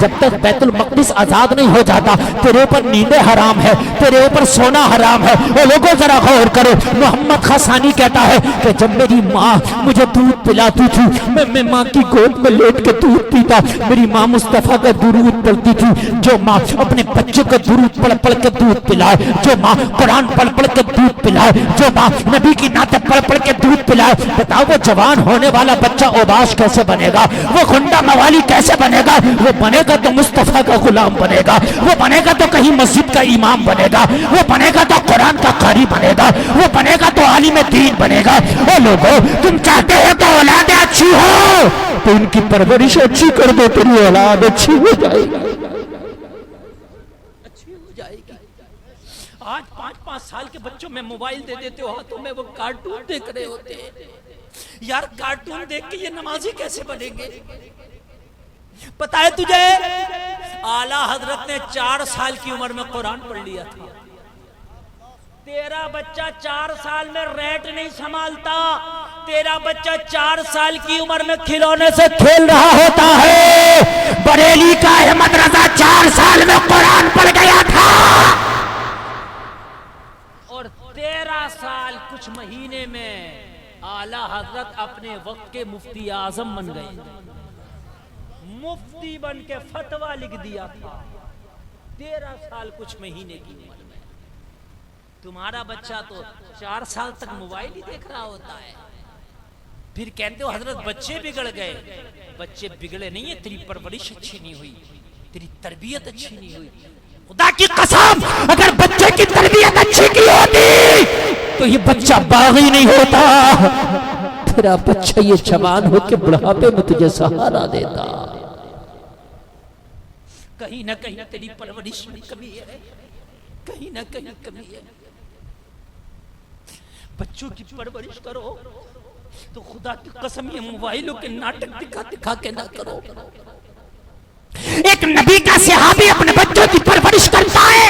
جب تک بیت المقدس آزاد نہیں ہو جاتا تیرے اوپر نیندیں حرام ہے، تیرے اوپر سونا حرام ہے۔ اور لوگوں ذرا غور کرو، محمد خاصانی کہتا ہے کہ جب میری ماں مجھے دودھ پلاتی تھی میں ماں کی گود میں لیٹ کے دودھ پیتا، میری ماں مصطفیٰ کا درود پڑھتی تھی۔ جو ماں اپنے بچے کو درود پڑھ پڑھ کے دودھ پلائے، جو ماں قرآن پڑھ پڑھ کے دودھ پلائے، جو ماں نبی کی نعتیں پڑھ پڑھ کے دودھ پلائے، بتاؤ وہ جوان ہونے والا بچہ اوباش کیسے بنے گا؟ وہ گنڈا موالی کیسے بنے گا؟ وہ بنے گا تو مصطفیٰ کا غلام بنے گا، وہ بنے گا تو کہیں مسجد کا امام بنے گا، وہ بنے گا تو قرآن کا قاری بنے گا، وہ بنے گا تو عالم دین بنے گا۔ اے لوگو، تم چاہتے ہو کہ اولادیں اچھی ہو تو ان کی پرورش اچھی کر دو، تیری اولاد اچھی ہو جائے گی، اچھی ہو جائے گی۔ آج 5-5 سال کے بچوں میں موبائل دے دیتے ہو ہاتھوں میں، وہ کارٹون دیکھ رہے ہوتے ہیں۔ یار کارٹون دیکھ کے یہ نمازی کیسے بنیں گے؟ پتہ ہے تجھے اعلیٰ حضرت نے 4 سال کی عمر میں قرآن پڑھ لیا تھا۔ تیرا بچہ 4 سال میں ریٹ نہیں سنبھالتا، تیرا بچہ 4 سال کی عمر میں کھلونے سے کھیل رہا ہوتا ہے۔ بریلی کا احمد رضا 4 سال میں قرآن پڑھ گیا تھا، اور 13 سال کچھ مہینے میں اعلیٰ حضرت اپنے وقت کے مفتی اعظم بن گئے، مفتی بن کے فتویٰ لکھ دیا تھا 13 سال کچھ مہینے کی عمر میں۔ تمہارا بچہ تو 4 سال تک موبائل ہی دیکھ رہا ہوتا ہے، پھر کہتے ہو حضرت بچے بگڑ گئے۔ بچے بگڑے نہیں ہیں، تیری پرورش اچھی نہیں ہوئی، تیری تربیت اچھی نہیں ہوئی۔ خدا کی قسم اگر بچے کی تربیت اچھی کی ہوتی تو یہ بچہ باغی نہیں ہوتا، تیرا بچہ یہ جوان ہو کے بڑھاپے میں تجھے سہارا دیتا۔ کہیں نہ کہیں تیری پرورش میں کمی ہے، کہیں نہ کہیں کمی ہے۔ بچوں کی پرورش کرو تو خدا کی قسم یہ موبائلوں کے ناٹک دکھا دکھا کے نہ کرو۔ ایک نبی کا صحابی اپنے بچوں کی پرورش کرتا ہے،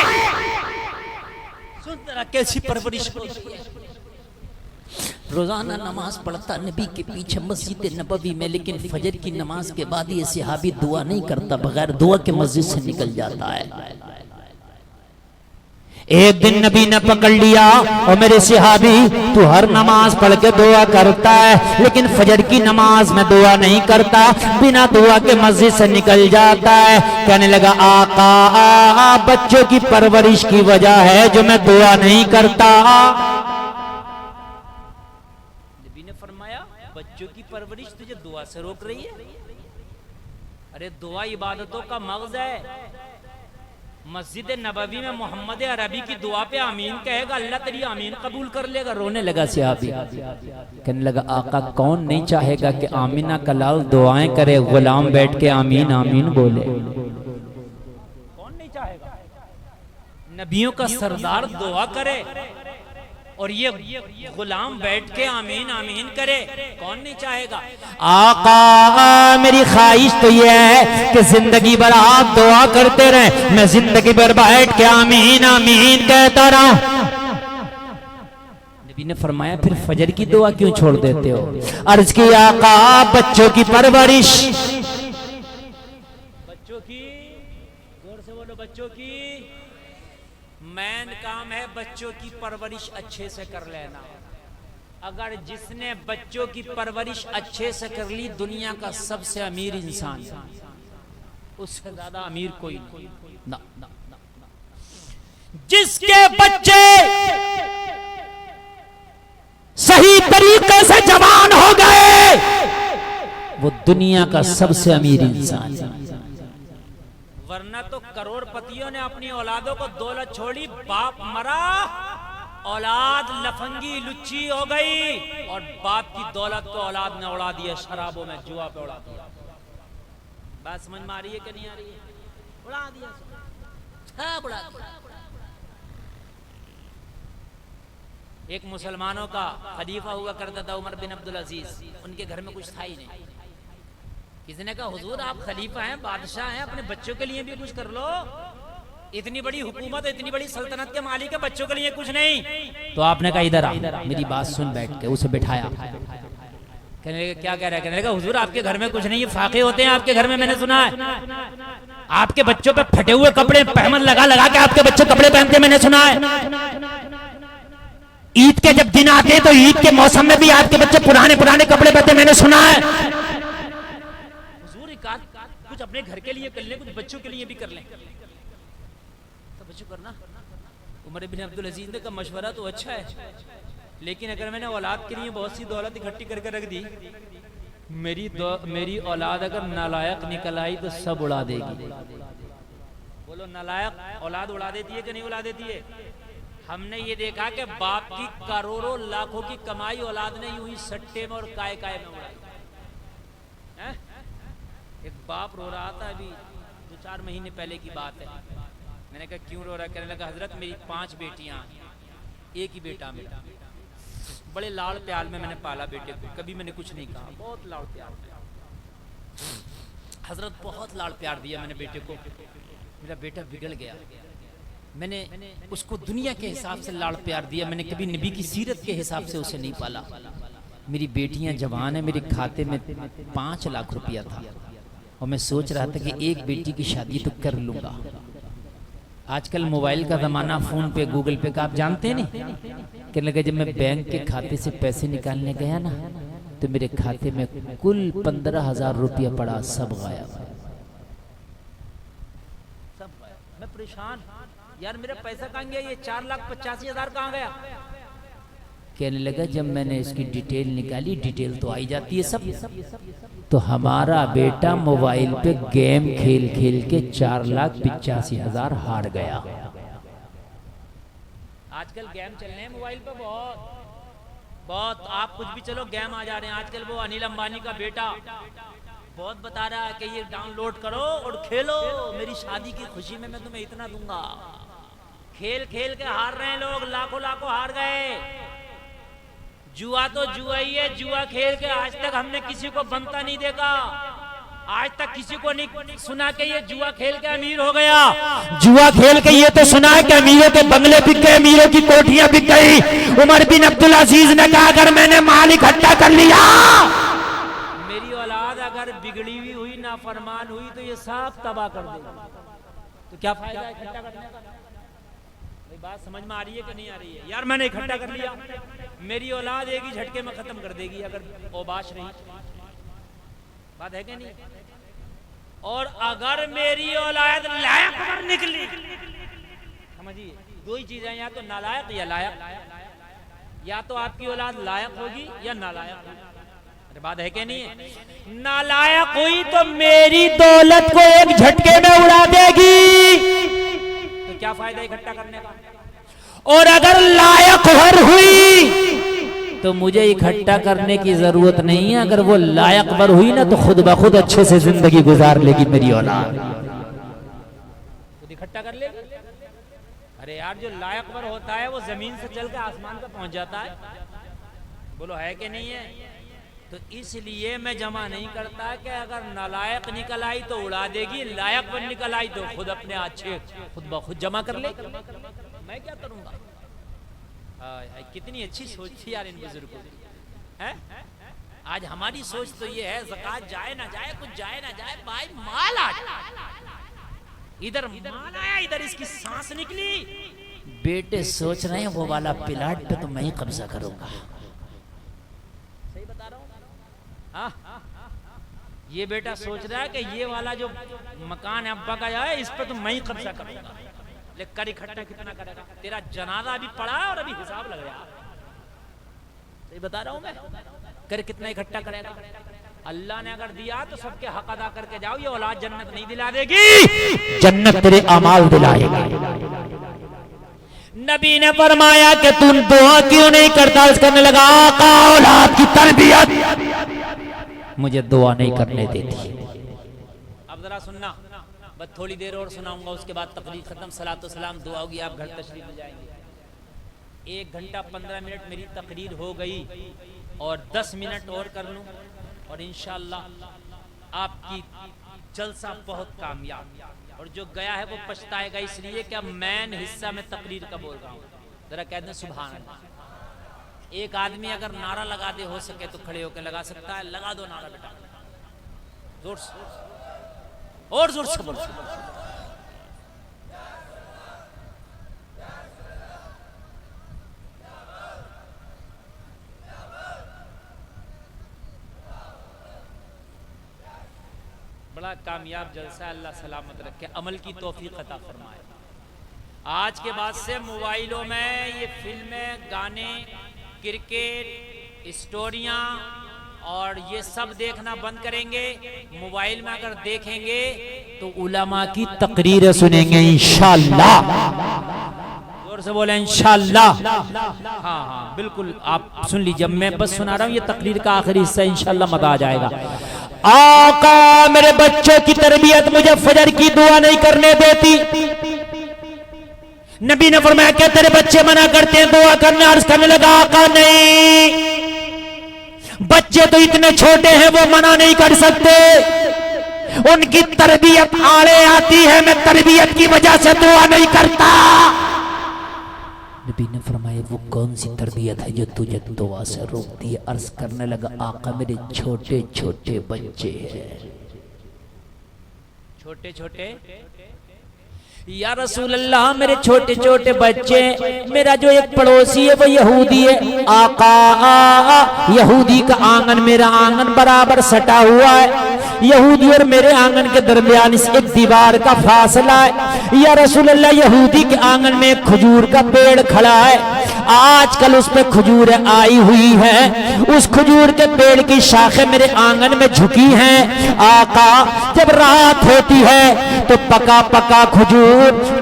سن ذرا کیسی پرورش ہوتی ہے۔ روزانہ نماز پڑھتا نبی کے پیچھے مسجد نبوی میں، لیکن فجر کی نماز کے بعد یہ صحابی دعا نہیں کرتا، بغیر دعا کے مسجد سے نکل جاتا ہے۔ ایک دن نبی نے پکڑ لیا، اور میرے صحابی تو ہر نماز پڑھ کے دعا کرتا ہے لیکن فجر کی نماز میں دعا نہیں کرتا، بنا دعا کے مسجد سے نکل جاتا ہے۔ کہنے لگا آقا بچوں کی پرورش کی وجہ ہے جو میں دعا نہیں کرتا۔ نبی نے فرمایا بچوں کی پرورش تجھے دعا سے روک رہی ہے؟ ارے دعا عبادتوں کا مغز ہے۔ مسجد نبوی میں محمد عربی کی دعا پہ آمین کہے گا، اللہ تیری آمین قبول کر لے گا۔ رونے لگا صحابی، کہنے لگا آقا کون نہیں چاہے گا کہ آمینہ کا لال دعائیں کرے، غلام بیٹھ کے آمین آمین بولے؟ کون نہیں چاہے گا؟ نبیوں کا سردار دعا کرے اور یہ غلام بیٹھ کے آمین آمین کرے، کون نہیں چاہے گا؟ آقا میری خواہش تو یہ ہے کہ زندگی بھر آپ دعا کرتے رہیں، میں زندگی بھر بیٹھ کے آمین آمین کہتا رہوں۔ نبی نے فرمایا پھر فجر کی دعا کیوں چھوڑ دیتے ہو؟ عرض کی آقا بچوں کی پرورش، بچوں کی، زور سے بولو، بچوں کی مین کام ہے بچوں کی پرورش اچھے سے کر لینا۔ اگر جس نے بچوں کی پرورش اچھے سے کر لی دنیا کا سب سے امیر انسان، اس سے زیادہ امیر کوئی نہیں۔ جس کے بچے صحیح طریقے سے جوان ہو گئے وہ دنیا کا سب سے امیر انسان ہے۔ ورنہ تو کروڑ پتیوں نے اپنی اولادوں کو دولت چھوڑی، باپ مرا اولاد لفنگی لچی ہو گئی، اور باپ کی دولت کو اولاد نے اڑا دیا، شرابوں میں جوا پہ اڑا دیا۔ بات سمجھ میں آ رہی ہے کہ نہیں آ رہی ہے؟ اڑا دیا، سب اڑا دیا۔ ایک مسلمانوں کا خلیفہ ہوا کرتا تھا عمر بن عبدالعزیز، ان کے گھر میں کچھ تھا ہی نہیں۔ کسی نے کہا حضور آپ خلیفہ ہیں، بادشاہ ہیں، اپنے بچوں کے لیے بھی کچھ کر لو، اتنی بڑی حکومت، اتنی بڑی سلطنت کے مالک ہے، بچوں کے لیے کچھ نہیں۔ تو آپ نے کہا ادھر آ، میری بات سن، بیٹھ کے اسے بٹھایا، کہنے لگا کیا کہہ رہا ہے؟ کہنے لگا حضور آپ کے گھر میں کچھ نہیں، یہ فاقے ہوتے ہیں آپ کے گھر میں نے سنا ہے، آپ کے بچوں پہ پھٹے ہوئے کپڑے پہمن لگا لگا کے آپ کے بچے کپڑے پہنتے میں نے سنا ہے، عید کے جب دن آتے تو عید کے موسم میں بھی آپ کے بچے پرانے پرانے کپڑے پہنتے میں نے سنا ہے۔ حضور کچھ اپنے گھر کے لیے کر لیں، کچھ بچوں کے لیے بھی کر لیں، تو بچوں کرنا۔ عمر بن عبدالعزیز نے کہا مشورہ تو اچھا ہے، لیکن اگر میں نے اولاد کے لیے بہت سی دولت اکٹھی کر کے رکھ دی، میری اولاد اگر نالائق نکل آئی تو سب اڑا دے گی۔ بولو نالائق اولاد اڑا دیتی ہے کہ نہیں اڑا دیتی ہے؟ ہم نے یہ دیکھا کہ باپ کی کروڑوں لاکھوں کی کمائی اولاد نے یوں ہی سٹے میں اور کائے کائے میں اڑائی۔ ایک باپ رو رہا تھا، ابھی 2-4 مہینے پہلے کی بات ہے، میں نے کہا کیوں رو رہا ہے؟ کہنے لگا حضرت میری 5 بیٹیاں، ایک ہی بیٹا میرا، بڑے لاڑ پیار میں نے پالا بیٹے کو، کبھی میں نے کچھ نہیں کہا، بہت لاڑ پیار میں حضرت، بہت لاڑ پیار دیا میں نے بیٹے کو، میرا بیٹا بگڑ گیا، میں نے اس کو دنیا کے حساب سے لاڑ پیار دیا، میں نے کبھی نبی کی سیرت کے حساب سے اسے نہیں پالا۔ میری بیٹیاں جوان ہیں، میرے کھاتے میں 5 لاکھ روپیہ تھا، اور میں سوچ رہا تھا کہ ایک بیٹی کی شادی تو کر لوں گا۔ آج کل موبائل کا زمانہ، فون پہ گوگل پہ کا آپ جانتے ہیں نہیں؟ کہنے لگا جب میں بینک کے کھاتے سے پیسے نکالنے گیا نا تو میرے کھاتے میں کل 15,000 روپیہ پڑا، سب غائب، میں پریشان، یار میرا پیسہ کہاں گیا؟ یہ 4,85,000 کہاں گیا؟ کہنے لگا جب میں نے اس کی ڈیٹیل نکالی، ڈیٹیل تو آئی جاتی ہے سب، تو ہمارا بیٹا موبائل پہ گیم کھیل کھیل کے 4,85,000 ہار گیا۔ آج کل گیم چلنے ہیں موبائل پہ بہت، آپ کچھ بھی چلو گیم آ جا رہے ہیں۔ آج کل وہ انیل امبانی کا بیٹا بہت بتا رہا ہے کہ یہ ڈاؤن لوڈ کرو اور کھیلو، میری شادی کی خوشی میں تمہیں اتنا دوں گا۔ کھیل کھیل کے ہار رہے ہیں لوگ، لاکھوں لاکھوں ہار گئے۔ جوا تو جوا ہی ہے، جوا کھیل کے آج تک ہم نے کسی کو بنتا نہیں دیکھا، آج تک کسی کو نہیں سنا کہ یہ جوا کھیل کے امیر ہو گیا۔ جوا کھیل کے یہ تو سنا ہے کہ امیروں کے بنگلے بک گئے، امیروں کی کوٹھیاں بک گئی۔ عمر بن عبدالعزیز نے کہا اگر میں نے مال اکٹھا کر لیا، میری اولاد اگر بگڑی ہوئی نافرمان ہوئی تو یہ سب تباہ کر دے گی، تو کیا فائدہ ہے اکٹھا کرنے کا؟ بات سمجھ میں آ رہی ہے کہ نہیں آ رہی ہے؟ یار میں نے اکٹھا کر لیا، میری اولاد ایک ہی جھٹکے میں ختم کر دے گی اگر اوباش رہی، بات ہے کہ نہیں؟ اور اگر میری اولاد لائق پر نکلی، سمجھیے 2 ہی چیزیں، یا تو نالائق یا لائق، یا تو آپ کی اولاد لائق ہوگی یا نالائق ہوگی، بات ہے کہ نہیں ہے؟ نالائق ہوئی تو میری دولت کو ایک جھٹکے میں اڑا دے گی، تو کیا فائدہ اکٹھا کرنے کا؟ اور اگر لائق ور ہوئی تو مجھے اکٹھا کرنے کی ضرورت نہیں ہے، اگر وہ لائق ور ہوئی نا تو خود بخود اچھے سے زندگی گزار لے گی میری اولاد، خود اکٹھا کر لے گی۔ ارے یار جو لائق ور ہوتا ہے وہ زمین سے چل کے آسمان پہ پہنچ جاتا ہے، بولو ہے کہ نہیں ہے؟ تو اس لیے میں جمع نہیں کرتا کہ اگر نالائق نکل آئی تو اڑا دے گی، لائق پر نکل آئی تو خود اپنے اچھے خود بخود جمع کر لے گی، میں کیا کروں گا؟ کتنی اچھی سوچ تھی یار ان بزرگوں کی۔ آج ہماری سوچ تو یہ ہے زکوٰۃ جائے نہ جائے، کچھ جائے نہ جائے، بھائی مال آ جائے، ادھر مال آیا ادھر اس کی سانس نکلی، بیٹے سوچ رہے ہیں وہ والا پلاٹ پہ تو میں ہی قبضہ کروں گا، صحیح بتا رہا ہوں؟ یہ بیٹا سوچ رہا ہے کہ یہ والا جو مکان ابا کا ہے اس پہ تو میں ہی قبضہ کروں گا، لیکن کر اکٹھا کتنا کرے گا؟ تیرا جنازہ ابھی پڑا اور ابھی حساب لگ رہا، صحیح بتا رہا ہوں میں؟ کر کتنا اکٹھا کرے گا؟ اللہ نے اگر دیا تو سب کے حق ادا کر کے جاؤ، یہ اولاد جنت نہیں دلا دے گی، جنت تیرے اعمال دلائے گا۔ نبی نے فرمایا کہ تم دعا کیوں نہیں کرتا؟ اس کرنے لگا آقا اولاد کی تربیت مجھے دعا نہیں کرنے دیتی۔ اب ذرا سننا، بس تھوڑی دیر اور سناؤں گا، اس کے بعد تقریر ختم، صلاۃ و سلام دعا ہوگی، آپ گھر تشریف لے جائیں گے۔ 1 گھنٹہ 15 منٹ میری تقریر ہو گئی اور 10 منٹ اور کر لوں اور انشاءاللہ آپ کی جلسہ بہت کامیاب، اور جو گیا ہے وہ پچھتائے گا، اس لیے کہ اب مین حصہ میں تقریر کا بول رہا ہوں، ذرا کہہ دیں سبحان اللہ۔ ایک آدمی اگر نعرہ لگا دے ہو سکے تو کھڑے ہو کے لگا سکتا ہے. لگا دو نعرہ بیٹا, زور سے اور زور سے بولو. بڑا کامیاب جلسہ, اللہ سلامت رکھے, عمل کی توفیق عطا فرمائے. آج کے بعد سے موبائلوں میں یہ فلمیں, گانے, کرکٹ, اسٹوریاں اور یہ سب دیکھنا بند کریں گے. موبائل میں اگر دیکھیں گے تو علماء کی تقریر سنیں گے انشاءاللہ. زور سے بولیں انشاءاللہ. ہاں بالکل, آپ سن لیجئے, میں بس سنا رہا ہوں, یہ تقریر کا آخری حصہ انشاءاللہ مزہ آ جائے گا. آقا میرے بچوں کی تربیت مجھے فجر کی دعا نہیں کرنے دیتی. نبی نے فرمایا کہ تیرے بچے منع کرتے ہیں دعا کرنا. عرض کرنے لگا آقا نہیں, بچے تو اتنے چھوٹے ہیں وہ منع نہیں کر سکتے, ان کی تربیت آڑے آتی ہے, میں تربیت کی وجہ سے دعا نہیں کرتا. نبی نے فرمایا وہ کون سی تربیت ہے جو تجھے دعا سے روکتی ہے؟ عرض کرنے لگا آقا میرے چھوٹے چھوٹے بچے ہیں. چھوٹے چھوٹے, یا رسول اللہ میرے چھوٹے چھوٹے بچے, میرا جو ایک پڑوسی ہے وہ یہودی ہے. آقا یہودی کا آنگن میرا آنگن برابر سٹا ہوا ہے, یہودی اور میرے آنگن کے درمیان اس ایک دیوار کا فاصلہ ہے. یا رسول اللہ یہودی کے آنگن میں ایک کھجور کا پیڑ کھڑا ہے, آج کل اس پہ کھجوریں آئی ہوئی ہیں, اس کھجور کے پیڑ کی شاخیں میرے آنگن میں جھکی ہیں. آقا جب رات ہوتی ہے تو پکا پکا کھجور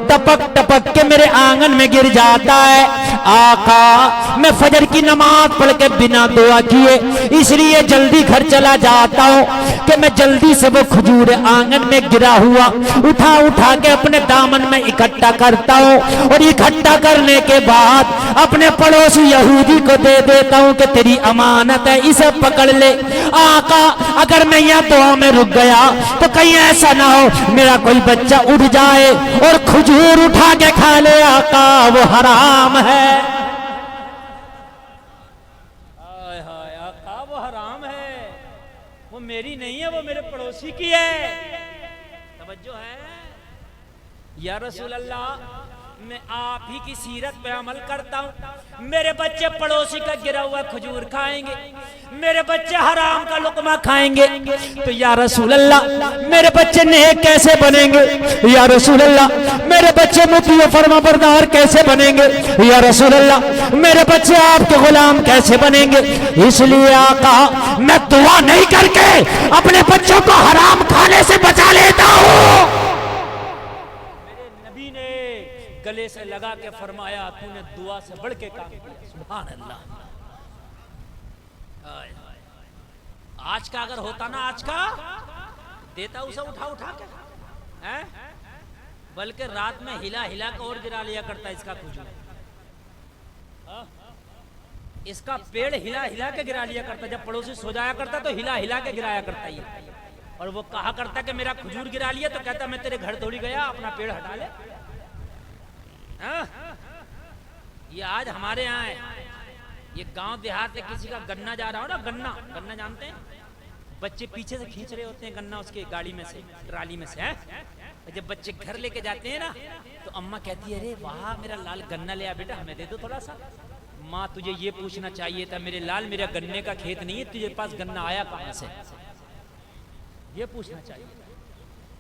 ٹپک ٹپک کے میرے آنگن میں گر جاتا ہے. آقا میں فجر کی نماز پڑھ کے بنا دعا کیے اس لیے جلدی گھر چلا جاتا ہوں کہ میں جلدی سے وہ کھجور آنگن میں گرا ہوا اٹھا اٹھا کے اپنے دامن میں اکٹھا کرتا ہوں, اور اکٹھا کرنے کے بعد اپنے پڑوسی یہودی کو دے دیتا ہوں کہ تیری امانت ہے, اسے پکڑ لے. آقا اگر میں یہاں دعا میں رک گیا تو کہیں ایسا نہ ہو میرا کوئی بچہ اٹھ جائے اور کھجور اٹھا کے کھا لے. آقا وہ حرام ہے. آقا وہ حرام ہے, وہ میری نہیں ہے, وہ میرے پڑوسی کی ہے. توجہ ہے. یا رسول اللہ میں آپ ہی کی سیرت پہ عمل کرتا ہوں, میرے بچے پڑوسی کا گرا ہوا کھجور کھائیں گے, میرے بچے حرام کا لقمہ کھائیں گے, تو یا رسول اللہ میرے بچے نیک کیسے بنیں گے؟ یا رسول اللہ میرے بچے مطیع و فرما بردار کیسے بنیں گے؟ یا رسول اللہ میرے بچے آپ کے غلام کیسے بنیں گے؟ اس لیے آقا میں دعا نہیں کر کے اپنے بچوں کو حرام کھانے سے بچا لیتا ہوں. گلے سے لگا کے فرمایا تو نے دعا سے بڑھ کے کام کیا. سبحان اللہ. آج کا اگر ہوتا نا, آج کا دیتا اسے اٹھا اٹھا کے, بلکہ رات میں ہلا ہلا کے اور گرا لیا کرتا اس کا کھجور, اس کا پیڑ ہلا ہلا کے گرا لیا کرتا. جب پڑوسی سو جایا کرتا تو ہلا ہلا کے گرایا کرتا یہ, اور وہ کہا کرتا کہ میرا کھجور گرا لیا, تو کہتا میں تیرے گھر تھوڑی گیا, اپنا پیڑ ہٹا لے. یہ آج ہمارے یہاں ہے, یہ گاؤں دیہات میں کسی کا گنا جا رہا ہو نا, گنا جانتے ہیں, بچے پیچھے سے کھینچ رہے ہوتے ہیں گنا اس کے گاڑی میں سے, ٹرالی میں سے. جب بچے گھر لے کے جاتے ہیں نا تو اماں کہتی ہے ارے واہ میرا لال گنا لیا بیٹا, ہمیں دے دو تھوڑا سا. ماں تجھے یہ پوچھنا چاہیے تھا میرے لال میرا گنے کا کھیت نہیں ہے, تجھے پاس گنا آیا کہاں سے, یہ پوچھنا چاہیے.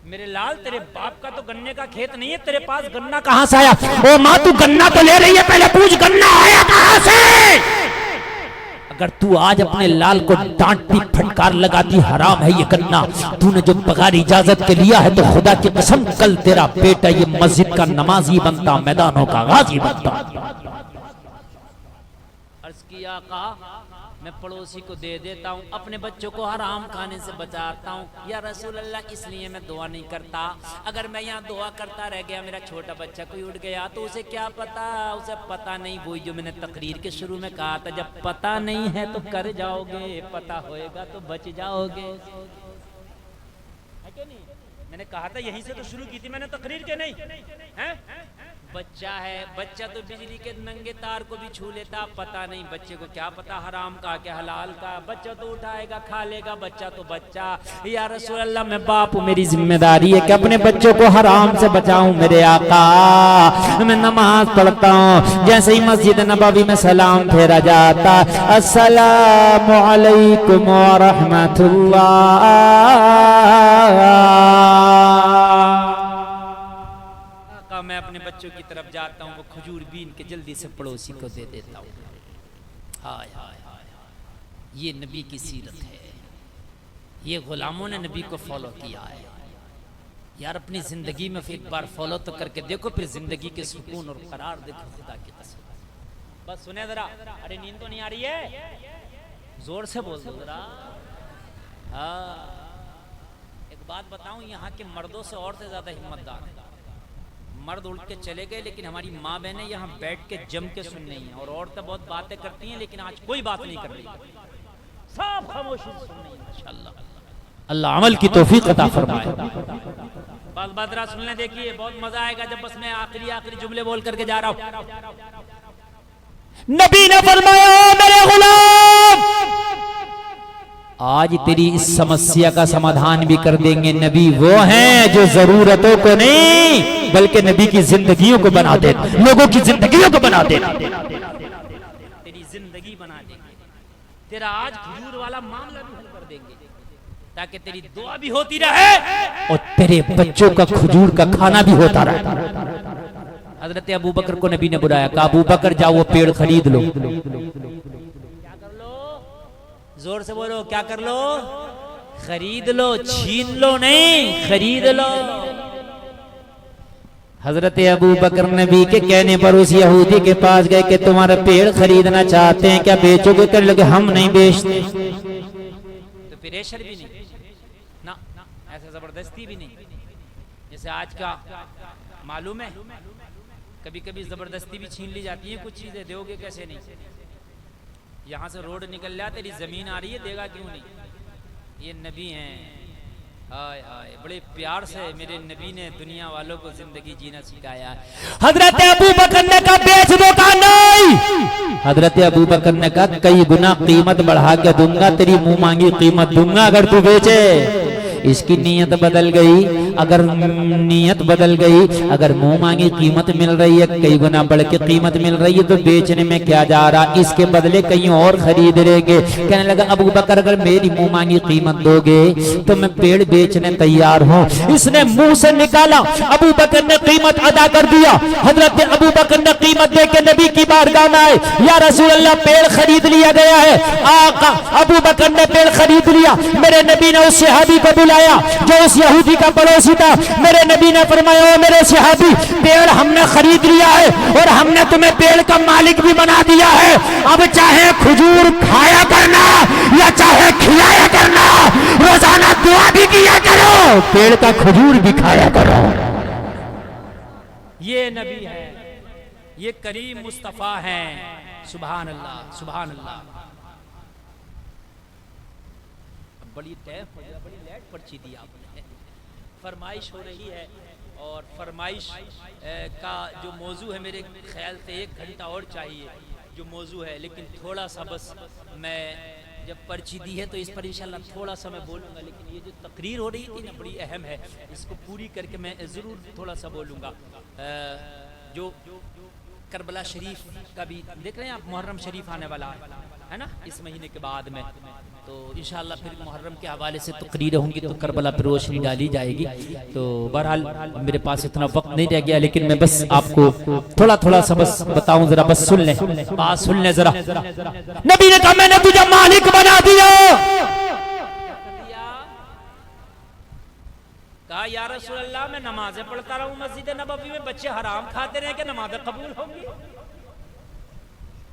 میرے لال تیرے باپ کا تو گنے کا کھیت نہیں ہے, تیرے پاس گنا کہاں سے آیا؟ او ماں تو گنا تو لے رہی ہے, پہلے پوچھ گنا آیا کہاں سے. اگر تو آج اپنے لال کو ڈانٹتی پھٹکار لگاتی حرام ہے یہ گنا, تو نے جو بغیر اجازت کے لیا ہے, تو خدا کی قسم کل تیرا بیٹا یہ مسجد کا نمازی بنتا, میدانوں کا غازی بنتا. عرض کیا آقا میں پڑوسی کو دے دیتا ہوں, اپنے بچوں کو حرام کھانے سے بچاتا ہوں. یا رسول اللہ اس لیے میں دعا نہیں کرتا, اگر میں یہاں دعا کرتا رہ گیا, میرا چھوٹا بچہ کوئی اٹھ گیا تو اسے کیا پتا, اسے پتا نہیں. وہی جو میں نے تقریر کے شروع میں کہا تھا, جب پتا نہیں ہے تو کر جاؤ گے, پتا ہوئے گا تو بچ جاؤ گے. میں نے کہا تھا یہیں سے تو شروع کی تھی میں نے تقریر کے, نہیں بچہ ہے, بچہ تو بجلی کے ننگے تار کو بھی چھو لیتا, پتہ نہیں بچے کو کیا پتا حرام کا کہ حلال کا, بچہ تو اٹھائے گا کھا لے گا, بچہ تو بچہ. یا رسول اللہ میں باپ ہوں, میری ذمہ داری ہے کہ اپنے بچوں کو حرام سے بچاؤں. میرے آقا میں نماز پڑھتا ہوں, جیسے ہی مسجد نبوی میں سلام پھیرا جاتا, السلام علیکم ورحمۃ اللہ, میں اپنے بچوں کی طرف جاتا ہوں, وہ کھجور بین کے جلدی سے پڑوسی کو دے دیتا ہوں. ہائے ہائے ہائے, یہ نبی کی سیرت ہے, یہ غلاموں نے نبی کو فالو کیا ہے. یار اپنی زندگی میں ایک بار فالو تو کر کے دیکھو, پھر زندگی کے سکون اور قرار دیکھو. خدا کی قسم بس سنیں ذرا, ارے نیند تو نہیں آ رہی ہے, زور سے بول دو ذرا. ہاں ایک بات بتاؤں, یہاں کے مردوں سے عورتیں زیادہ ہمت دار ہیں. مرد اٹھ کے چلے گئے, لیکن ہماری ماں بہنیں یہاں بیٹھ کے جم کے سن رہی ہیں, اور عورتیں بہت باتیں کرتی ہیں لیکن آج کوئی بات نہیں کر رہی, سب خاموشی سے سن رہی ہیں. ماشاءاللہ, اللہ عمل کی توفیق عطا فرمائے. بس بدرا سن لیں, دیکھیے بہت مزہ آئے گا جب بس میں آخری جملے بول کر کے جا رہا ہوں. نبی نے فرمایا میرے غلام, آج تیری اس سمسیا کا سمادھان بھی کر دیں گے. نبی وہ ہیں جو ضرورتوں کو نہیں بلکہ نبی کی زندگیوں کو بنا دے, لوگوں کی زندگیوں کو بنا دے. تیری زندگی بنا دیں گے, تیرا آج کھجور والا معاملہ بھی حل کر دیں گے, تاکہ تیری دعا بھی ہوتی رہے اور تیرے بچوں کا کھجور کا کھانا بھی ہوتا رہے. حضرت ابو بکر کو نبی نے بلایا, کہا ابو بکر جاؤ وہ پیڑ خرید لو. زور سے بولو, کیا کر لو؟ خرید لو, چھین لو نہیں, خرید لو. حضرت ابو بکر نبی کے کہنے پر اس یہودی کے پاس گئے کہ تمہارا پیڑ خریدنا چاہتے ہیں, کیا بیچو گے؟ کر لگے ہم نہیں بیچتے. تو پریشر بھی نہیں نا, ایسا زبردستی بھی نہیں, جیسے آج کا معلوم ہے کبھی کبھی زبردستی بھی چھین لی جاتی ہے کچھ چیزیں, دو گے کیسے نہیں. یہاں سے روڈ نکل جا, تیری زمین آ رہی ہے, دے گا کیوں نہیں. یہ نبی ہیں, ہائے ہائے, بڑے پیار سے میرے نبی نے دنیا والوں کو زندگی جینا سکھایا. حضرت ابو بکر نے کہا بیچ دو, کہا نہیں. حضرت ابو بکر نے کہا کئی گنا قیمت بڑھا کے دوں گا, تیری منہ مانگی قیمت دوں گا اگر تو بیچے. اس کی نیت بدل گئی, اگر نیت بدل گئی, اگر منہ مانگی قیمت مل رہی ہے, کئی گنا بڑھ کے قیمت مل رہی ہے, تو بیچنے میں کیا جا رہا, اس کے بدلے کہیں اور خرید لیں گے. کہنے لگا ابو بکر اگر میری منہ مانگی قیمت دو گے تو میں پیڑ بیچنے تیار ہوں. اس نے منہ سے نکالا, ابو بکر نے قیمت ادا کر دیا. حضرت ابو بکر نے قیمت دے کے نبی کی بارگاہ میں آئے, یا رسول اللہ پیڑ خرید لیا گیا ہے. آقا ابو بکر نے پیڑ خرید لیا. میرے نبی نے اس صحابی کو بلایا جو اس یہودی کا پڑوسی تھا. میرے نبی نے فرمایا او میرے صحابی, پیڑ ہم نے خرید لیا ہے اور ہم نے تمہیں پیڑ کا مالک بھی بنا دیا ہے. اب چاہے کھجور کھایا کرنا یا چاہے کھلایا کرنا, روزانہ دعا بھی کیا کرو, پیڑ کا کھجور بھی کھایا کرو. یہ نبی ہے, یہ کریم مصطفیٰ ہیں. سبحان اللہ, سبحان اللہ. بڑی ٹائم ہو گیا, بڑی لیٹ پرچی دی آپ نے. فرمائش ہو رہی ہے, اور فرمائش کا جو موضوع ہے میرے خیال سے 1 گھنٹہ اور چاہیے جو موضوع ہے, لیکن تھوڑا سا بس میں جب پرچی دی ہے تو اس پر انشاءاللہ تھوڑا سا میں بولوں گا, لیکن یہ جو تقریر ہو رہی تھی نا بڑی اہم ہے, اس کو پوری کر کے میں ضرور تھوڑا سا بولوں گا. جو کربلا شریف کا بھی دیکھ رہے ہیں آپ, محرم شریف آنے والا ہے نا اس مہینے کے بعد میں, تو انشاءاللہ پھر محرم کے حوالے سے تقریریں ہوں گی, تو کربلا پر روشنی ڈالی جائے گی. تو بہرحال میرے پاس اتنا وقت نہیں رہ گیا, لیکن میں بس آپ کو تھوڑا سا بس بتاؤں, ذرا بس سن لیں, بات سن لیں ذرا. نبی نے کہا میں نے تجھے مالک بنا دیا. کہا یا رسول اللہ میں نمازیں پڑھتا رہوں مسجد نبوی میں, بچے حرام کھاتے رہے کہ نمازیں قبول ہوں گی.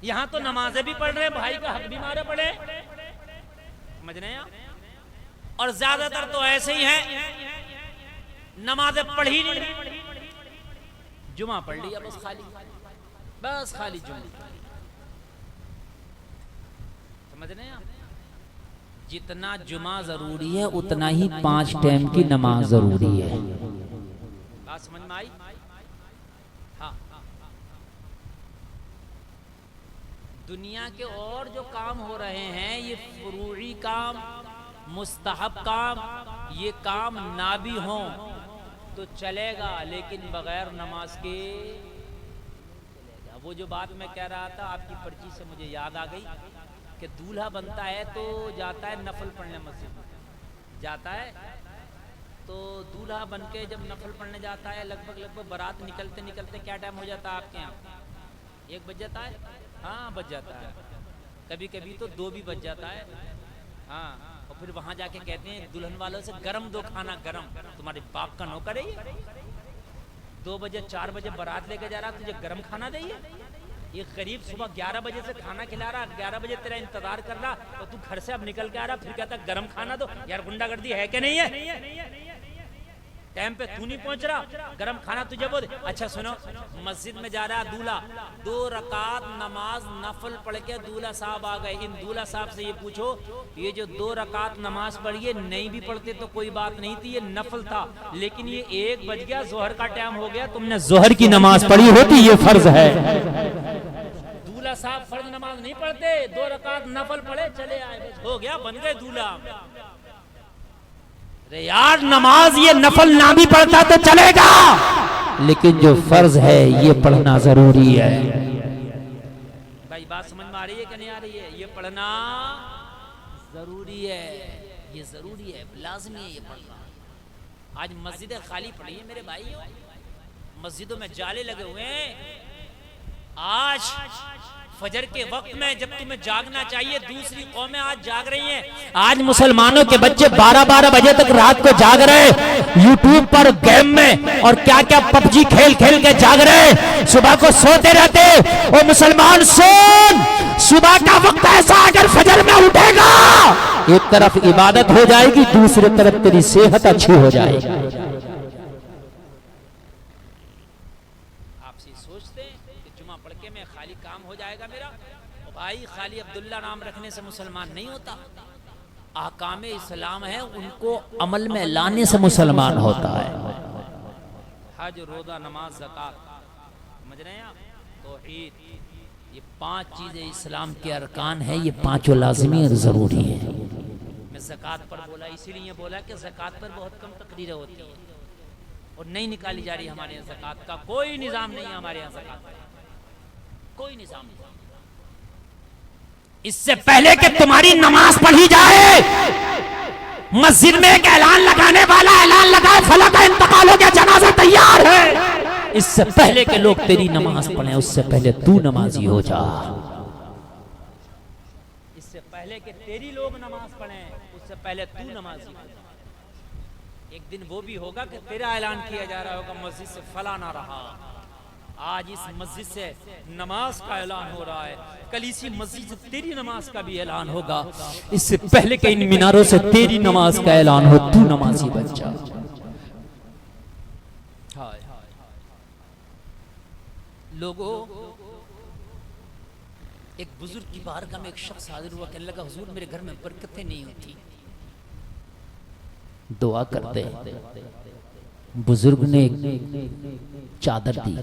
یہاں تو نمازیں بھی پڑھ رہے ہیں, بھائی کا حق بھی مارے پڑے, سمجھ رہے ہیں. اور زیادہ تر تو ایسے ہی ہیں, نمازیں پڑھی نہیں, جمعہ پڑھ لیا بس خالی جمعہ. سمجھ رہے ہیں آپ, جتنا جمعہ ضروری ہے اتنا ہی 5 ٹائم کی نماز ضروری ہے. بات سمجھ میں آئی؟ ہاں, دنیا کے اور جو کام ہو رہے ہیں یہ فروعی کام، مستحب کام، یہ کام نہ بھی ہوں تو چلے گا، لیکن بغیر نماز کے چلے گا۔ وہ جو بات میں کہہ رہا تھا آپ کی پرچی سے مجھے یاد آ گئی کہ دولہا بنتا ہے تو جاتا ہے نفل پڑھنے مسجد میں، جاتا ہے تو دولہا بن کے جب نفل پڑھنے جاتا ہے لگ بھگ برات نکلتے نکلتے کیا ٹائم ہو جاتا ہے آپ کے یہاں؟ 1 بج جاتا ہے؟ ہاں بج جاتا ہے، کبھی کبھی تو 2 بھی بج جاتا ہے۔ ہاں، اور پھر وہاں جا کے کہتے ہیں دلہن والوں سے گرم دو کھانا، گرم، تمہارے باپ کا نوکر ہے یہ؟ 2 بجے 4 بجے برات لے کے جا رہا تجھے گرم کھانا دے یہ غریب صبح 11 بجے سے کھانا کھلا رہا، 11 بجے تیرا انتظار کر رہا اور تو گھر سے اب نکل کے آ رہا، پھر کہتا گرم کھانا دو۔ یار گنڈا گردی ہے کہ نہیں ہے؟ ٹائم پہ تو نہیں پہنچ رہا، گرم کھانا تجھے بول۔ اچھا سنو، مسجد میں جا رہا دولہا، 2 رکعت نماز نفل پڑھ کے دولہا صاحب آ گئے۔ ان دولہا صاحب سے یہ پوچھو یہ جو 2 رکعت نماز پڑھی ہے نہیں بھی پڑھتے تو کوئی بات نہیں تھی، یہ نفل تھا، لیکن یہ 1 بج گیا، ظہر کا ٹائم ہو گیا، تم نے ظہر کی نماز پڑھی ہوتی، یہ فرض ہے۔ دولہا صاحب فرض نماز نہیں پڑھتے، 2 رکعت نفل پڑھے چلے آئے، بس ہو گیا، بن گئے دولہا۔ یار نماز یہ نفل نہ بھی پڑھتا تو چلے گا، لیکن جو فرض ہے یہ پڑھنا ضروری ہے۔ بھائی بات سمجھ میں آ رہی ہے کہ نہیں آ رہی ہے؟ یہ پڑھنا ضروری ہے، یہ ضروری ہے، لازمی ہے یہ پڑھنا۔ آج مسجدیں خالی پڑی ہیں میرے بھائی، مسجدوں میں جالے لگے ہوئے ہیں۔ آج فجر کے وقت میں جب تمہیں جاگنا چاہیے، دوسری قومیں آج جاگ رہی ہیں۔ آج مسلمانوں کے بچے 12 بجے تک رات کو جاگ رہے، یوٹیوب پر گیم میں اور کیا کیا پب جی کھیل کھیل کے جاگ رہے، صبح کو سوتے رہتے۔ او مسلمان سن، صبح کا وقت ایسا اگر فجر میں اٹھے گا، ایک طرف عبادت ہو جائے گی، دوسری طرف تیری صحت اچھی ہو جائے گی۔ آپ سے سوچتے ہیں کہ جمعہ پڑھ کے میں خالی کام ہو جائے گا میرا؟ بھائی خالی عبداللہ نام رکھنے سے مسلمان نہیں ہوتا، احکام اسلام ہے ان کو عمل میں لانے سے مسلمان ہوتا ہے۔ حج، روزہ، نماز، زکوٰۃ، سمجھ رہے ہیں آپ؟ توحید، یہ 5 چیزیں اسلام کے ارکان ہیں، یہ 5 لازمی اور ضروری ہیں۔ میں زکوٰۃ پر بولا اسی لیے بولا کہ زکوٰۃ پر بہت کم تقریریں ہوتی ہیں اور نہیں نکالی جا رہی ہمارے یہاں زکوٰۃ کا کوئی نظام نہیں ہے، ہمارے یہاں زکوٰۃ کا کوئی نظام نہیں۔ اس سے پہلے کہ تمہاری نماز پڑھی جائے، مسجد میں ایک اعلان لگانے والا اعلان لگائے فلاں کا انتقال ہو گیا، جنازہ تیار ہے، اس سے پہلے کہ لوگ تیری نماز پڑھیں اس سے پہلے تو نمازی ہو جا۔ اس سے پہلے کہ تیری لوگ نماز پڑھیں اس سے پہلے تو نمازی ہو جا۔ ایک دن وہ بھی ہوگا کہ تیرا اعلان کیا جا رہا ہوگا مسجد سے فلاں نہ رہا، آج اس مسجد سے نماز کا اعلان ہو رہا ہے، کل اسی مسجد سے تیری نماز کا بھی اعلان ہوگا، اس سے پہلے کہ ان میناروں سے تیری نماز کا اعلان ہو تو نمازی بن جا۔ لوگوں، ایک بزرگ کی بارگاہ میں ایک شخص حاضر ہوا، کہنے لگا حضور میرے گھر میں برکتیں نہیں ہوتی۔ دعا کرتے، بزرگ نے ایک چادر دی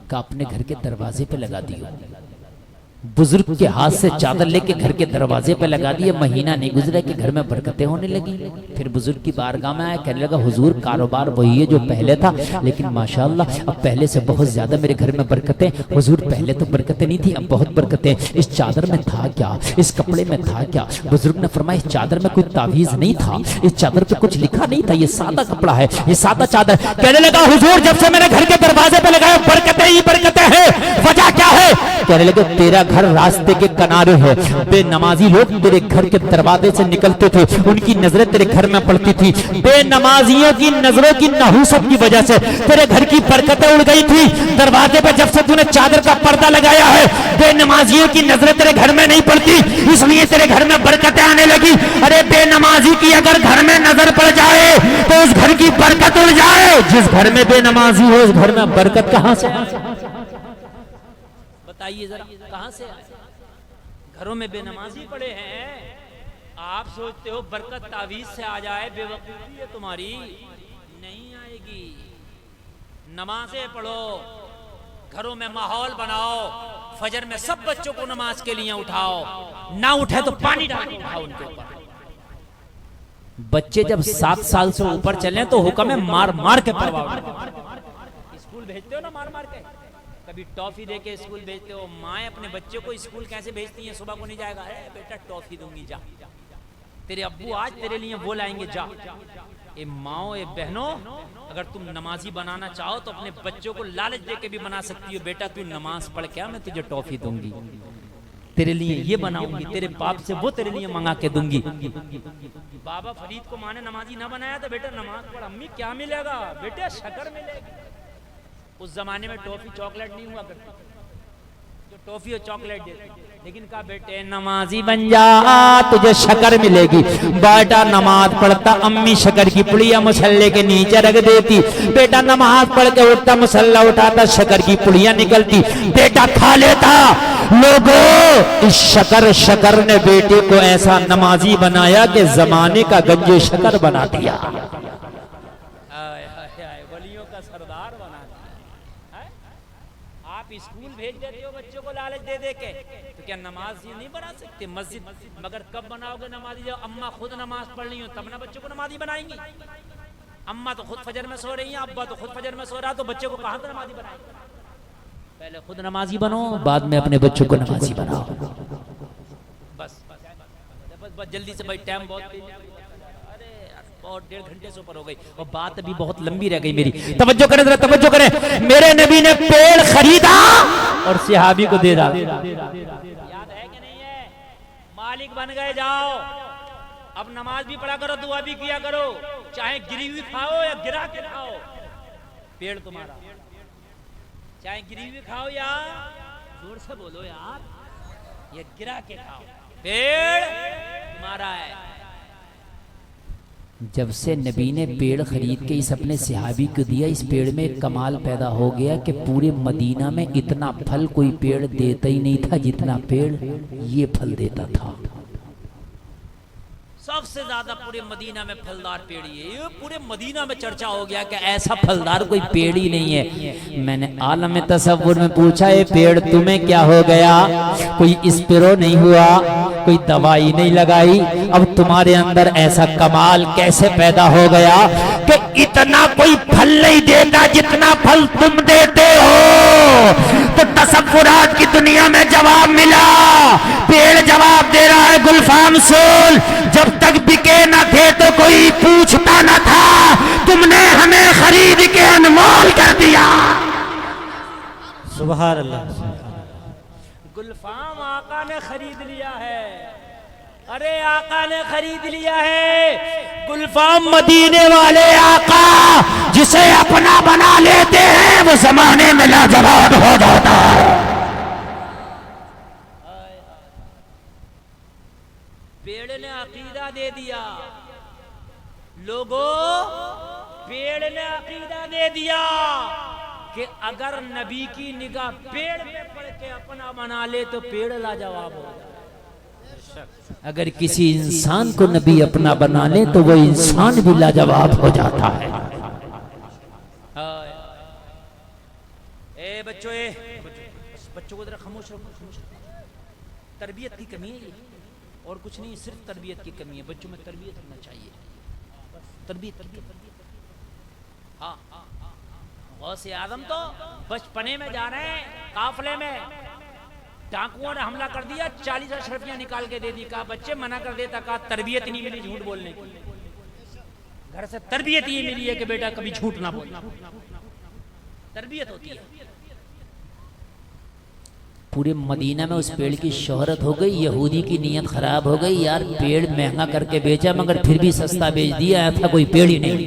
کہ اپنے گھر کے دروازے پہ لگا دیو۔ بزرگ کے ہاتھ سے چادر لے کے گھر کے دروازے پہ لگا دیے، مہینہ نہیں گزرا کہ گھر میں برکتیں ہونے لگی۔ پھر بزرگ کی بارگاہ میں آیا، کہنے لگا حضور کاروبار وہی ہے جو پہلے تھا، لیکن ماشاءاللہ اب پہلے سے بہت زیادہ میرے گھر میں برکتیں۔ حضور پہلے تو برکتیں نہیں تھی، اب بہت برکتیں۔ اس چادر میں تھا کیا؟ اس کپڑے میں تھا کیا؟ بزرگ نے فرمایا اس چادر میں کوئی تعویذ نہیں تھا، اس چادر پہ کچھ لکھا نہیں تھا، یہ سادہ کپڑا ہے، یہ سادہ چادر۔ کہنے لگا حضور جب سے میرے گھر کے دروازے پہ لگایا برکتیں ہی برکتیں ہیں، وجہ کیا ہے؟ کہنے لگے تیرا گھر راستے کے کنارے ہے، بے نمازی لوگ تیرے گھر کے دروازے سے نکلتے تھے، ان کی نظریں تیرے گھر میں پڑتی تھی، بے نمازیوں کی نظروں کی نحوست کی وجہ سے تیرے گھر کی برکتیں اڑ گئی تھی۔ دروازے پہ جب سے تو نے چادر کا پردہ لگایا ہے، بے نمازیوں کی نظریں تیرے گھر میں نہیں پڑتی، اس لیے تیرے گھر میں برکتیں آنے لگی۔ ارے بے نمازی کی اگر گھر میں نظر پڑ جائے تو اس گھر کی برکت اڑ جائے، جس گھر میں بے نمازی ہو اس گھر میں برکت کہاں سے؟ بتائیے ذرا کہاں سے؟ گھروں میں بے نمازی پڑے ہیں، آپ سوچتے ہو برکت تعویذ سے آ جائے، بے وقوفی ہے تمہاری، نہیں آئے گی۔ نمازیں پڑھو، گھروں میں ماحول بناؤ، فجر میں سب بچوں کو نماز کے لیے اٹھاؤ، نہ اٹھے تو پانی ڈال کے اٹھاؤ ان کے اوپر۔ بچے جب 7 سال سے اوپر چلیں تو حکم ہے مار مار کے پڑھواؤ۔ اسکول بھیجتے ہو نا مار مار کے، کبھی ٹافی دے کے اسکول بھیجتے ہو؟ مائیں اپنے بچے کو اسکول کیسے بھیجتی ہیں؟ صبح کو نہیں جائے گا، اے بیٹا ٹافی دوں گی، جا، تیرے ابو آج تیرے لیے وہ لائیں گے، جا۔ اے ماؤں، اے بہنوں، اگر تم نمازی بنانا چاہو تو اپنے بچوں کو لالچ دے کے بھی بنا سکتی ہو، بیٹا تو نماز پڑھ کے آ، میں تجھے ٹافی دوں گی، تیرے لیے یہ بناؤں گی، تیرے باپ سے وہ تیرے لیے منگا کے دوں گی۔ بابا فرید کو ماں نے نمازی نہ بنایا تو بیٹا نماز پڑھ، امی کیا ملے گا؟ بیٹا شکر ملے گی۔ اس زمانے میں ٹافی چاکلیٹ نہیں ہوا کرتی، جو ٹافی اور چاکلیٹ دیتے، لیکن کہا بیٹے نمازی بن جا تجھے شکر ملے گی۔ بیٹا نماز پڑھتا، امی شکر کی پڑیا مسلے کے نیچے رکھ دیتی، بیٹا نماز پڑھ کے اٹھتا، مسلح اٹھاتا، شکر کی پڑیاں نکلتی، بیٹا کھا لیتا۔ لوگوں، اس شکر نے بیٹے کو ایسا نمازی بنایا کہ زمانے کا گنج شکر بنا دیا، ولیوں کا سردار بنا دیا۔ آپ اسکول بھیج دیتے ہو بچوں کو لالچ دے دے کے، تو کیا نماز یہ نہیں بنا سکتے؟ مسجد مگر کب بناؤ گے نمازی؟ جب اماں خود نماز پڑھ رہی ہوں تب نہ بچوں کو نمازی بنائیں گی۔ اماں تو خود فجر میں سو رہی ہیں، ابا تو خود فجر میں سو رہا، تو بچے کو کہاں سے نمازی بنائیں گے؟ پہلے خود نمازی بنو، بعد میں اپنے بچوں کو نمازی بناؤ۔ بس جلدی سے بھائی، ٹائم بہت اور 1.5 گھنٹے سے اوپر ہو گئی اور بات ابھی بہت لمبی رہ گئی میری۔ توجہ کریں ذرا، توجہ کریں۔ میرے نبی نے پیڑ خریدا اور صحابی کو دے ڈالا۔ یاد ہے کہ نہیں ہے؟ مالک بن گئے، جاؤ اب نماز بھی پڑھا کرو، دعا بھی کیا کرو، چاہے گری ہوئی کھاؤ یا گرا کے کھاؤ، پیڑ تمہارا، چاہے گری ہوئی کھاؤ یا زور سے بولو یار، یہ گرا کے کھاؤ، پیڑ تمہارا ہے۔ جب سے نبی نے پیڑ خرید کے اس اپنے صحابی کو دیا، اس پیڑ میں ایک کمال پیدا ہو گیا کہ پورے مدینہ میں اتنا پھل کوئی پیڑ دیتا ہی نہیں تھا جتنا پیڑ یہ پھل دیتا تھا۔ سب سے زیادہ پورے مدینہ میں پھلدار پیڑی ہے، یہ پورے مدینہ میں چرچا ہو گیا کہ ایسا پھلدار کوئی پیڑ ہی نہیں ہے۔ میں نے عالم تصور میں پوچھا، یہ پیڑ تمہیں کیا ہو گیا؟ کوئی اسپرو نہیں ہوا، کوئی دوائی نہیں لگائی، اب تمہارے اندر ایسا کمال کیسے پیدا ہو گیا کہ اتنا کوئی پھل نہیں دیتا جتنا پھل تم دیتے ہو؟ تو تصورات کی دنیا میں جواب ملا، پیڑ جواب دے رہا ہے، گلفام سول، جب تک بکے نہ تھے تو کوئی پوچھتا نہ تھا، تم نے ہمیں خرید کے انمول کر دیا۔ سبحان اللہ۔ گلفام آقا نے خرید لیا ہے، ارے آقا نے خرید لیا ہے گلفام، مدینے والے آقا جسے اپنا بنا لیتے ہیں وہ زمانے میں لاجواب ہو جاتا ہے۔ پیڑ نے عقیدہ دے دیا، لوگوں پیڑ نے عقیدہ دے دیا کہ اگر نبی کی نگاہ پیڑ پہ پڑ کے اپنا بنا لے تو پیڑ لاجواب ہو جائے۔ اگر کسی انسان کو نبی اپنا بنا لے تو وہ انسان بھی لاجواب ہو جاتا ہے۔ اے بچوں، بچوں کو ذرا خاموش رکھو، تربیت کی کمی ہے یہ، اور کچھ نہیں، صرف تربیت کی کمی ہے، بچوں میں تربیت ہونا چاہیے، تربیت کی کمی۔ ہاں، غوث اعظم تو بچپنے میں جا رہے ہیں قافلے میں، ڈاکوؤں نے حملہ کر دیا، 40 اشرفیاں نکال کے دے دی، کہا بچے منع کر دیتا، کہا تربیت نہیں ملی جھوٹ بولنے کی، گھر سے تربیت یہ ملی ہے کہ بیٹا کبھی جھوٹ نہ بولنا، تربیت ہوتی ہے۔ پورے مدینہ میں اس پیڑ کی شہرت ہو گئی، یہودی کی نیت خراب ہو گئی، یار پیڑ مہنگا کر کے بیچا مگر پھر بھی سستا بیچ دیا، ایسا کوئی پیڑ ہی نہیں،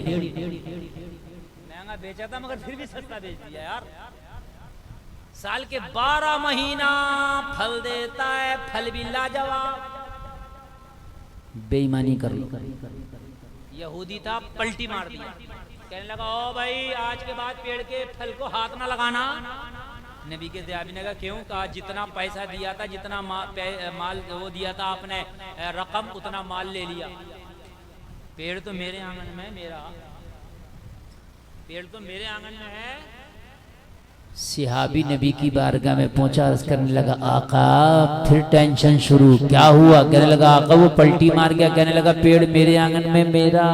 مہنگا بیچا تھا مگر پھر بھی سستا بیچ دیا یار۔ سال کے 12 مہینہ پھل دیتا ہے، پھل بھی لاجواب۔ بے ایمانی کر لو۔ یہودی تھا، پلٹی مار دیا، کہنے لگا او بھائی آج کے بعد پیڑ کے پھل کو ہاتھ نہ لگانا۔ نبی کے صحابی نے کہا کیوں؟ کہا جتنا پیسہ دیا تھا، جتنا مال وہ دیا تھا آپ نے رقم، اتنا مال لے لیا، پیڑ تو میرے آنگن میں، میرا پیڑ تو میرے آنگن میں ہے، صحابی نبی کی بارگاہ میں پہنچا، عرض کرنے لگا آقا پھر ٹینشن شروع، کیا ہوا؟ کہنے لگا آقا وہ پلٹی مار گیا، کہنے لگا پیڑ میرے آنگن میں میرا۔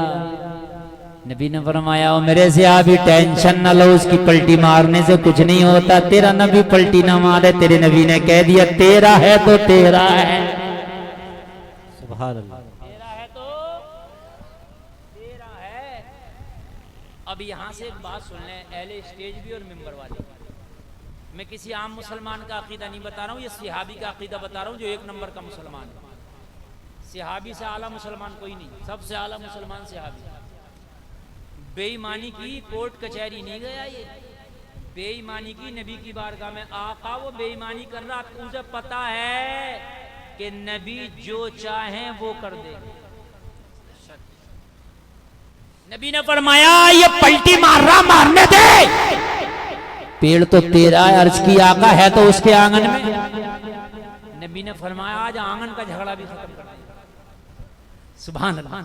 نبی نے فرمایا او میرے صحابی ٹینشن نہ لو، اس کی پلٹی مارنے سے کچھ نہیں ہوتا، تیرا نبی پلٹی نہ مارے، تیرے نبی نے کہہ دیا تیرا ہے تو تیرا ہے، سبحان اللہ۔ تیرا ہے تو تیرا ہے۔ اب یہاں سے ایک بات سن لیں اہل اسٹیج بھی اور ممبر والے، میں کسی عام مسلمان کا عقیدہ نہیں بتا رہا ہوں، یہ صحابی کا عقیدہ بتا رہا ہوں جو ایک نمبر کا مسلمان ہے۔ صحابی سے اعلیٰ مسلمان کوئی نہیں، سب سے اعلیٰ مسلمان صحابی۔ بے ایمانی کی کورٹ کچہری نہیں گیا، یہ بے ایمانی کی نبی کی بارگاہ میں آقا وہ بے ایمانی کر رہا، تجھے پتا ہے کہ نبی جو چاہیں وہ کر دے۔ نبی نے فرمایا یہ پلٹی مار رہا، مارنے دے، پیڑ تو تیرا ہے، عرض کی آقا ہے تو اس کے آنگن میں۔ نبی نے فرمایا آج آنگن کا جھگڑا بھی ختم کر دیں، سبحان اللہ،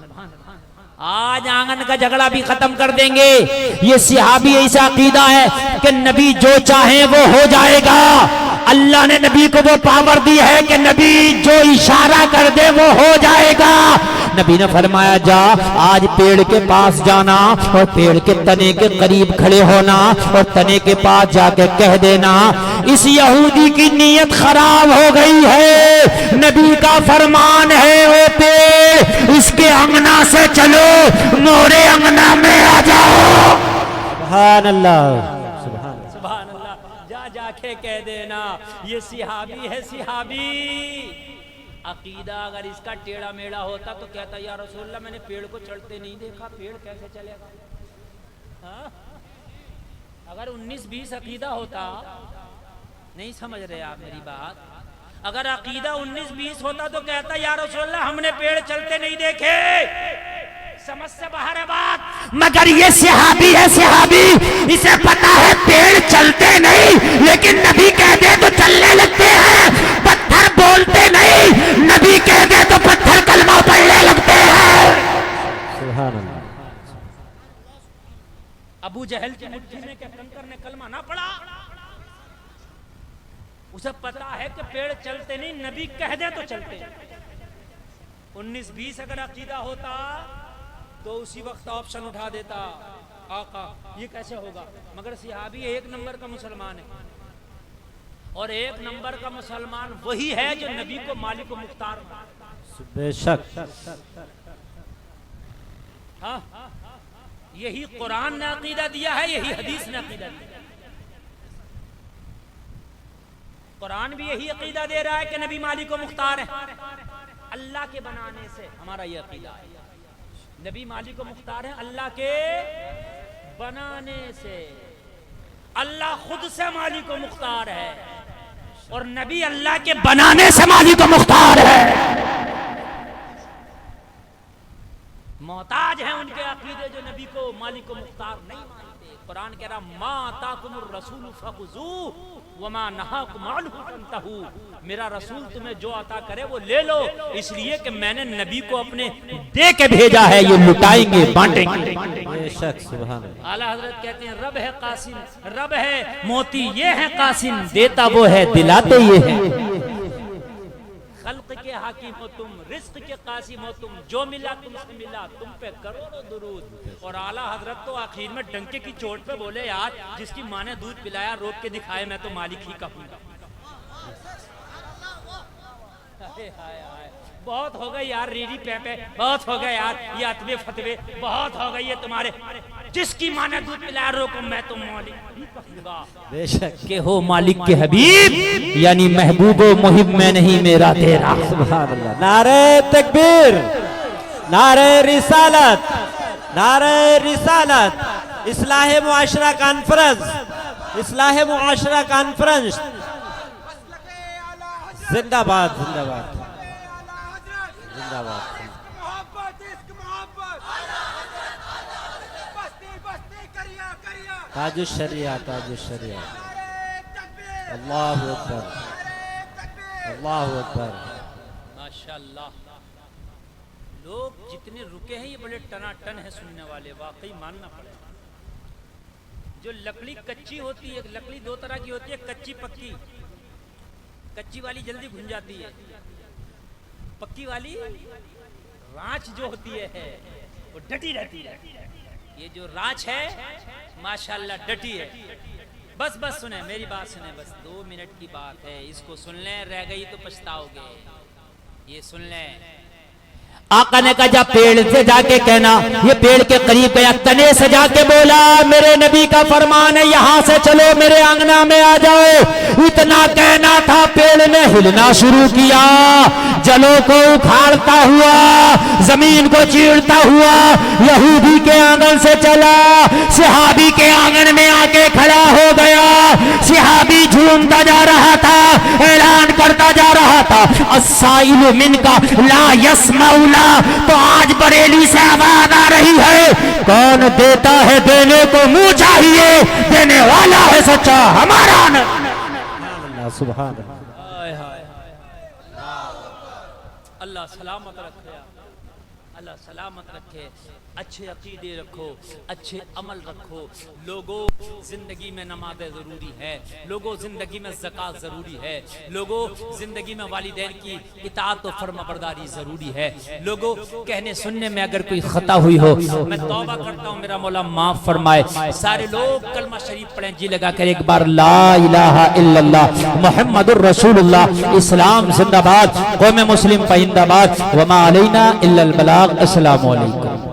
آج آنگن کا جھگڑا بھی ختم کر دیں گے۔ یہ صحابی ایسا عقیدہ ہے کہ نبی جو چاہیں وہ ہو جائے گا، اللہ نے نبی کو وہ پاور دی ہے کہ نبی جو اشارہ کر دے وہ ہو جائے گا۔ نبی نے فرمایا جا آج پیڑ کے پاس جانا اور پیڑ کے تنے کے قریب کھڑے ہونا اور تنے کے پاس جا کے کہہ دینا اس یہودی کی نیت خراب ہو گئی ہے، نبی کا فرمان ہے او پیڑ اس کے انگنا سے چلو، مورے انگنا میں آ جاؤ۔ سبحان اللہ، سبحان اللہ۔ سبحان اللہ، جا جا کے کہہ دینا یہ صحابی ہے، صحابی۔ عقیدہ اگر اس کا ٹیڑھا میڑھا ہوتا تو کہتا یا رسول اللہ میں نے پیڑ کو چڑھتے نہیں دیکھا، پیڑ کیسے چلے گا؟ ہاں؟ اگر 19-20 عقیدہ ہوتا، نہیں سمجھ رہے آپ میری بات، اگر عقیدہ 19-20 ہوتا تو کہتا یا رسول اللہ ہم نے پیڑ چلتے نہیں دیکھے، سمجھ سے باہر ہے بات۔ مگر یہ صحابی ہے، صحابی اسے پتا ہے پیڑ چلتے نہیں لیکن نبی کہہ دے تو چلنے لگتے ہیں، پتھر بولتے نہیں نبی کہہ دے تو پتھر کلمہ پڑھنے لگتے ہیں۔ سبحان اللہ۔ ابو جہل کی مٹھی میں کہ کنکر نے کلمہ نہ پڑھا، اسے پتا ہے کہ پیڑ چلتے نہیں، نبی کہہ دے تو چلتے۔ 19-20 اگر عقیدہ ہوتا تو اسی وقت آپشن اٹھا دیتا آقا یہ کیسے ہوگا، مگر صحابی ایک نمبر کا مسلمان ہے، اور ایک نمبر کا مسلمان وہی ہے جو نبی کو مالک و مختار بے شک۔ ہاں یہی قرآن نے عقیدہ دیا ہے، یہی حدیث نے عقیدہ دیا ہے۔ قرآن بھی یہی عقیدہ دے رہا ہے کہ نبی مالک و مختار ہے، اللہ کے بنانے سے ہمارا یہ عقیدہ ہے، نبی مالک و مختار ہے اللہ کے بنانے سے، اللہ خود سے مالک و مختار ہے اور نبی اللہ کے بنانے سے مالک و مختار ہے۔ محتاج ہیں ان کے عقیدے جو نبی کو مالک و مختار نہیں مانتے۔ قرآن کہہ رہا ما آتاکم الرسول فخذوہ وما نہاکم عنہ فانتہوا، میرا رسول تمہیں جو عطا کرے وہ لے لو، اس لیے کہ میں نے نبی کو اپنے دے کے بھیجا ہے، یہ لٹائیں گے بانٹیں گے۔ بے شک، سبحان اللہ۔ اعلیٰ حضرت کہتے ہیں رب ہے قاسم، رب ہے موتی، یہ ہے قاسم، دیتا وہ ہے دلاتے یہ ہے۔ خلق کے حاکم ہو تم، رزق کے قاسم ہو تم، جو ملا تم سے ملا، تم پہ کروڑوں درود۔ اور اعلیٰ حضرت تو آخر میں ڈنکے کی چوٹ پہ بولے یار جس کی ماں نے دودھ پلایا روک کے دکھائے میں تو مالک ہی کا ہوں۔ بہت ہو گئی یار ریڑھی پہ بہت ہو گیا یار یہ اتبے فتوے بہت ہو گئی ہے تمہارے، جس کی ماں نے دودھ پلایا روکو میں تو مالک ہی کہوں گا۔ بے شک، کہ ہو مالک کے حبیب یعنی محبوب و محب میں نہیں میرا تیرا۔ سبحان اللہ۔ نعرہ تکبیر، نعرہ رسالت، نعرہ رسالت، اصلاح معاشرہ کانفرنس، اصلاح معاشرہ کانفرنس، زندہ باد، زندہ باد، زندہ باد۔ تاج الشریعہ، تاج الشریعہ، اللہ اکبر، اللہ اکبر۔ ماشاءاللہ لوگ جتنے رکے ہیں یہ بڑے ٹنا ٹن ہیں سننے والے، واقعی ماننا پڑے۔ جو لکڑی کچی ہوتی ہے، لکڑی دو طرح کی ہوتی ہے، کچی پکی. کچی والی جلدی گھن جاتی ہے، پکی والی رانچ جو ہوتی ہے وہ ڈٹی رہتی ہے. یہ جو رانچ ہے ماشاءاللہ ڈٹی ہے. بس بس سنیں میری بات سنیں، بس 2 منٹ کی بات ہے، اس کو سن لیں، رہ گئی تو پچھتاؤ گے. یہ سن لیں. آقا نے کہا جا پیڑ سے جا کے کہنا. یہ پیڑ کے قریب گیا، تنے سے جا کے بولا میرے نبی کا فرمان ہے یہاں سے چلو میرے آنگنا میں آ جاؤ. اتنا کہنا تھا پیڑ نے ہلنا شروع کیا، جلوں کو اکھاڑتا ہوا، زمین کو چیرتا ہوا یہودی کے آنگن سے چلا، صحابی کے آنگن میں آ کے کھڑا ہو گیا. صحابی جھومتا جا رہا تھا، اعلان کرتا جا رہا تھا السائل منکا لا یسمع. تو آج بریلی سے آواز آ رہی ہے، کون دیتا ہے دینے کو منہ چاہیے، دینے والا ہے سچا ہمارا. سبحان اللہ. ہائے ہائے. اللہ سلامت رکھے، اللہ سلامت رکھے. اچھے عقیدے رکھو، اچھے عمل رکھو. لوگوں زندگی میں نمازیں ضروری ہے، لوگوں زندگی میں زکوٰۃ ضروری ہے، لوگوں زندگی میں والدین کی اطاعت و فرما برداری ضروری ہے. لوگوں کہنے سننے میں اگر کوئی خطا ہوئی ہو میں توبہ کرتا ہوں، میرا مولا معاف فرمائے. سارے لوگ کلمہ شریف پڑھیں جی لگا کر ایک بار لا الہ الا اللہ محمد الرسول اللہ. اسلام زندہ باد، قوم مسلم پائندہ باد، وما علینا الا البلاغ. السلام علیکم.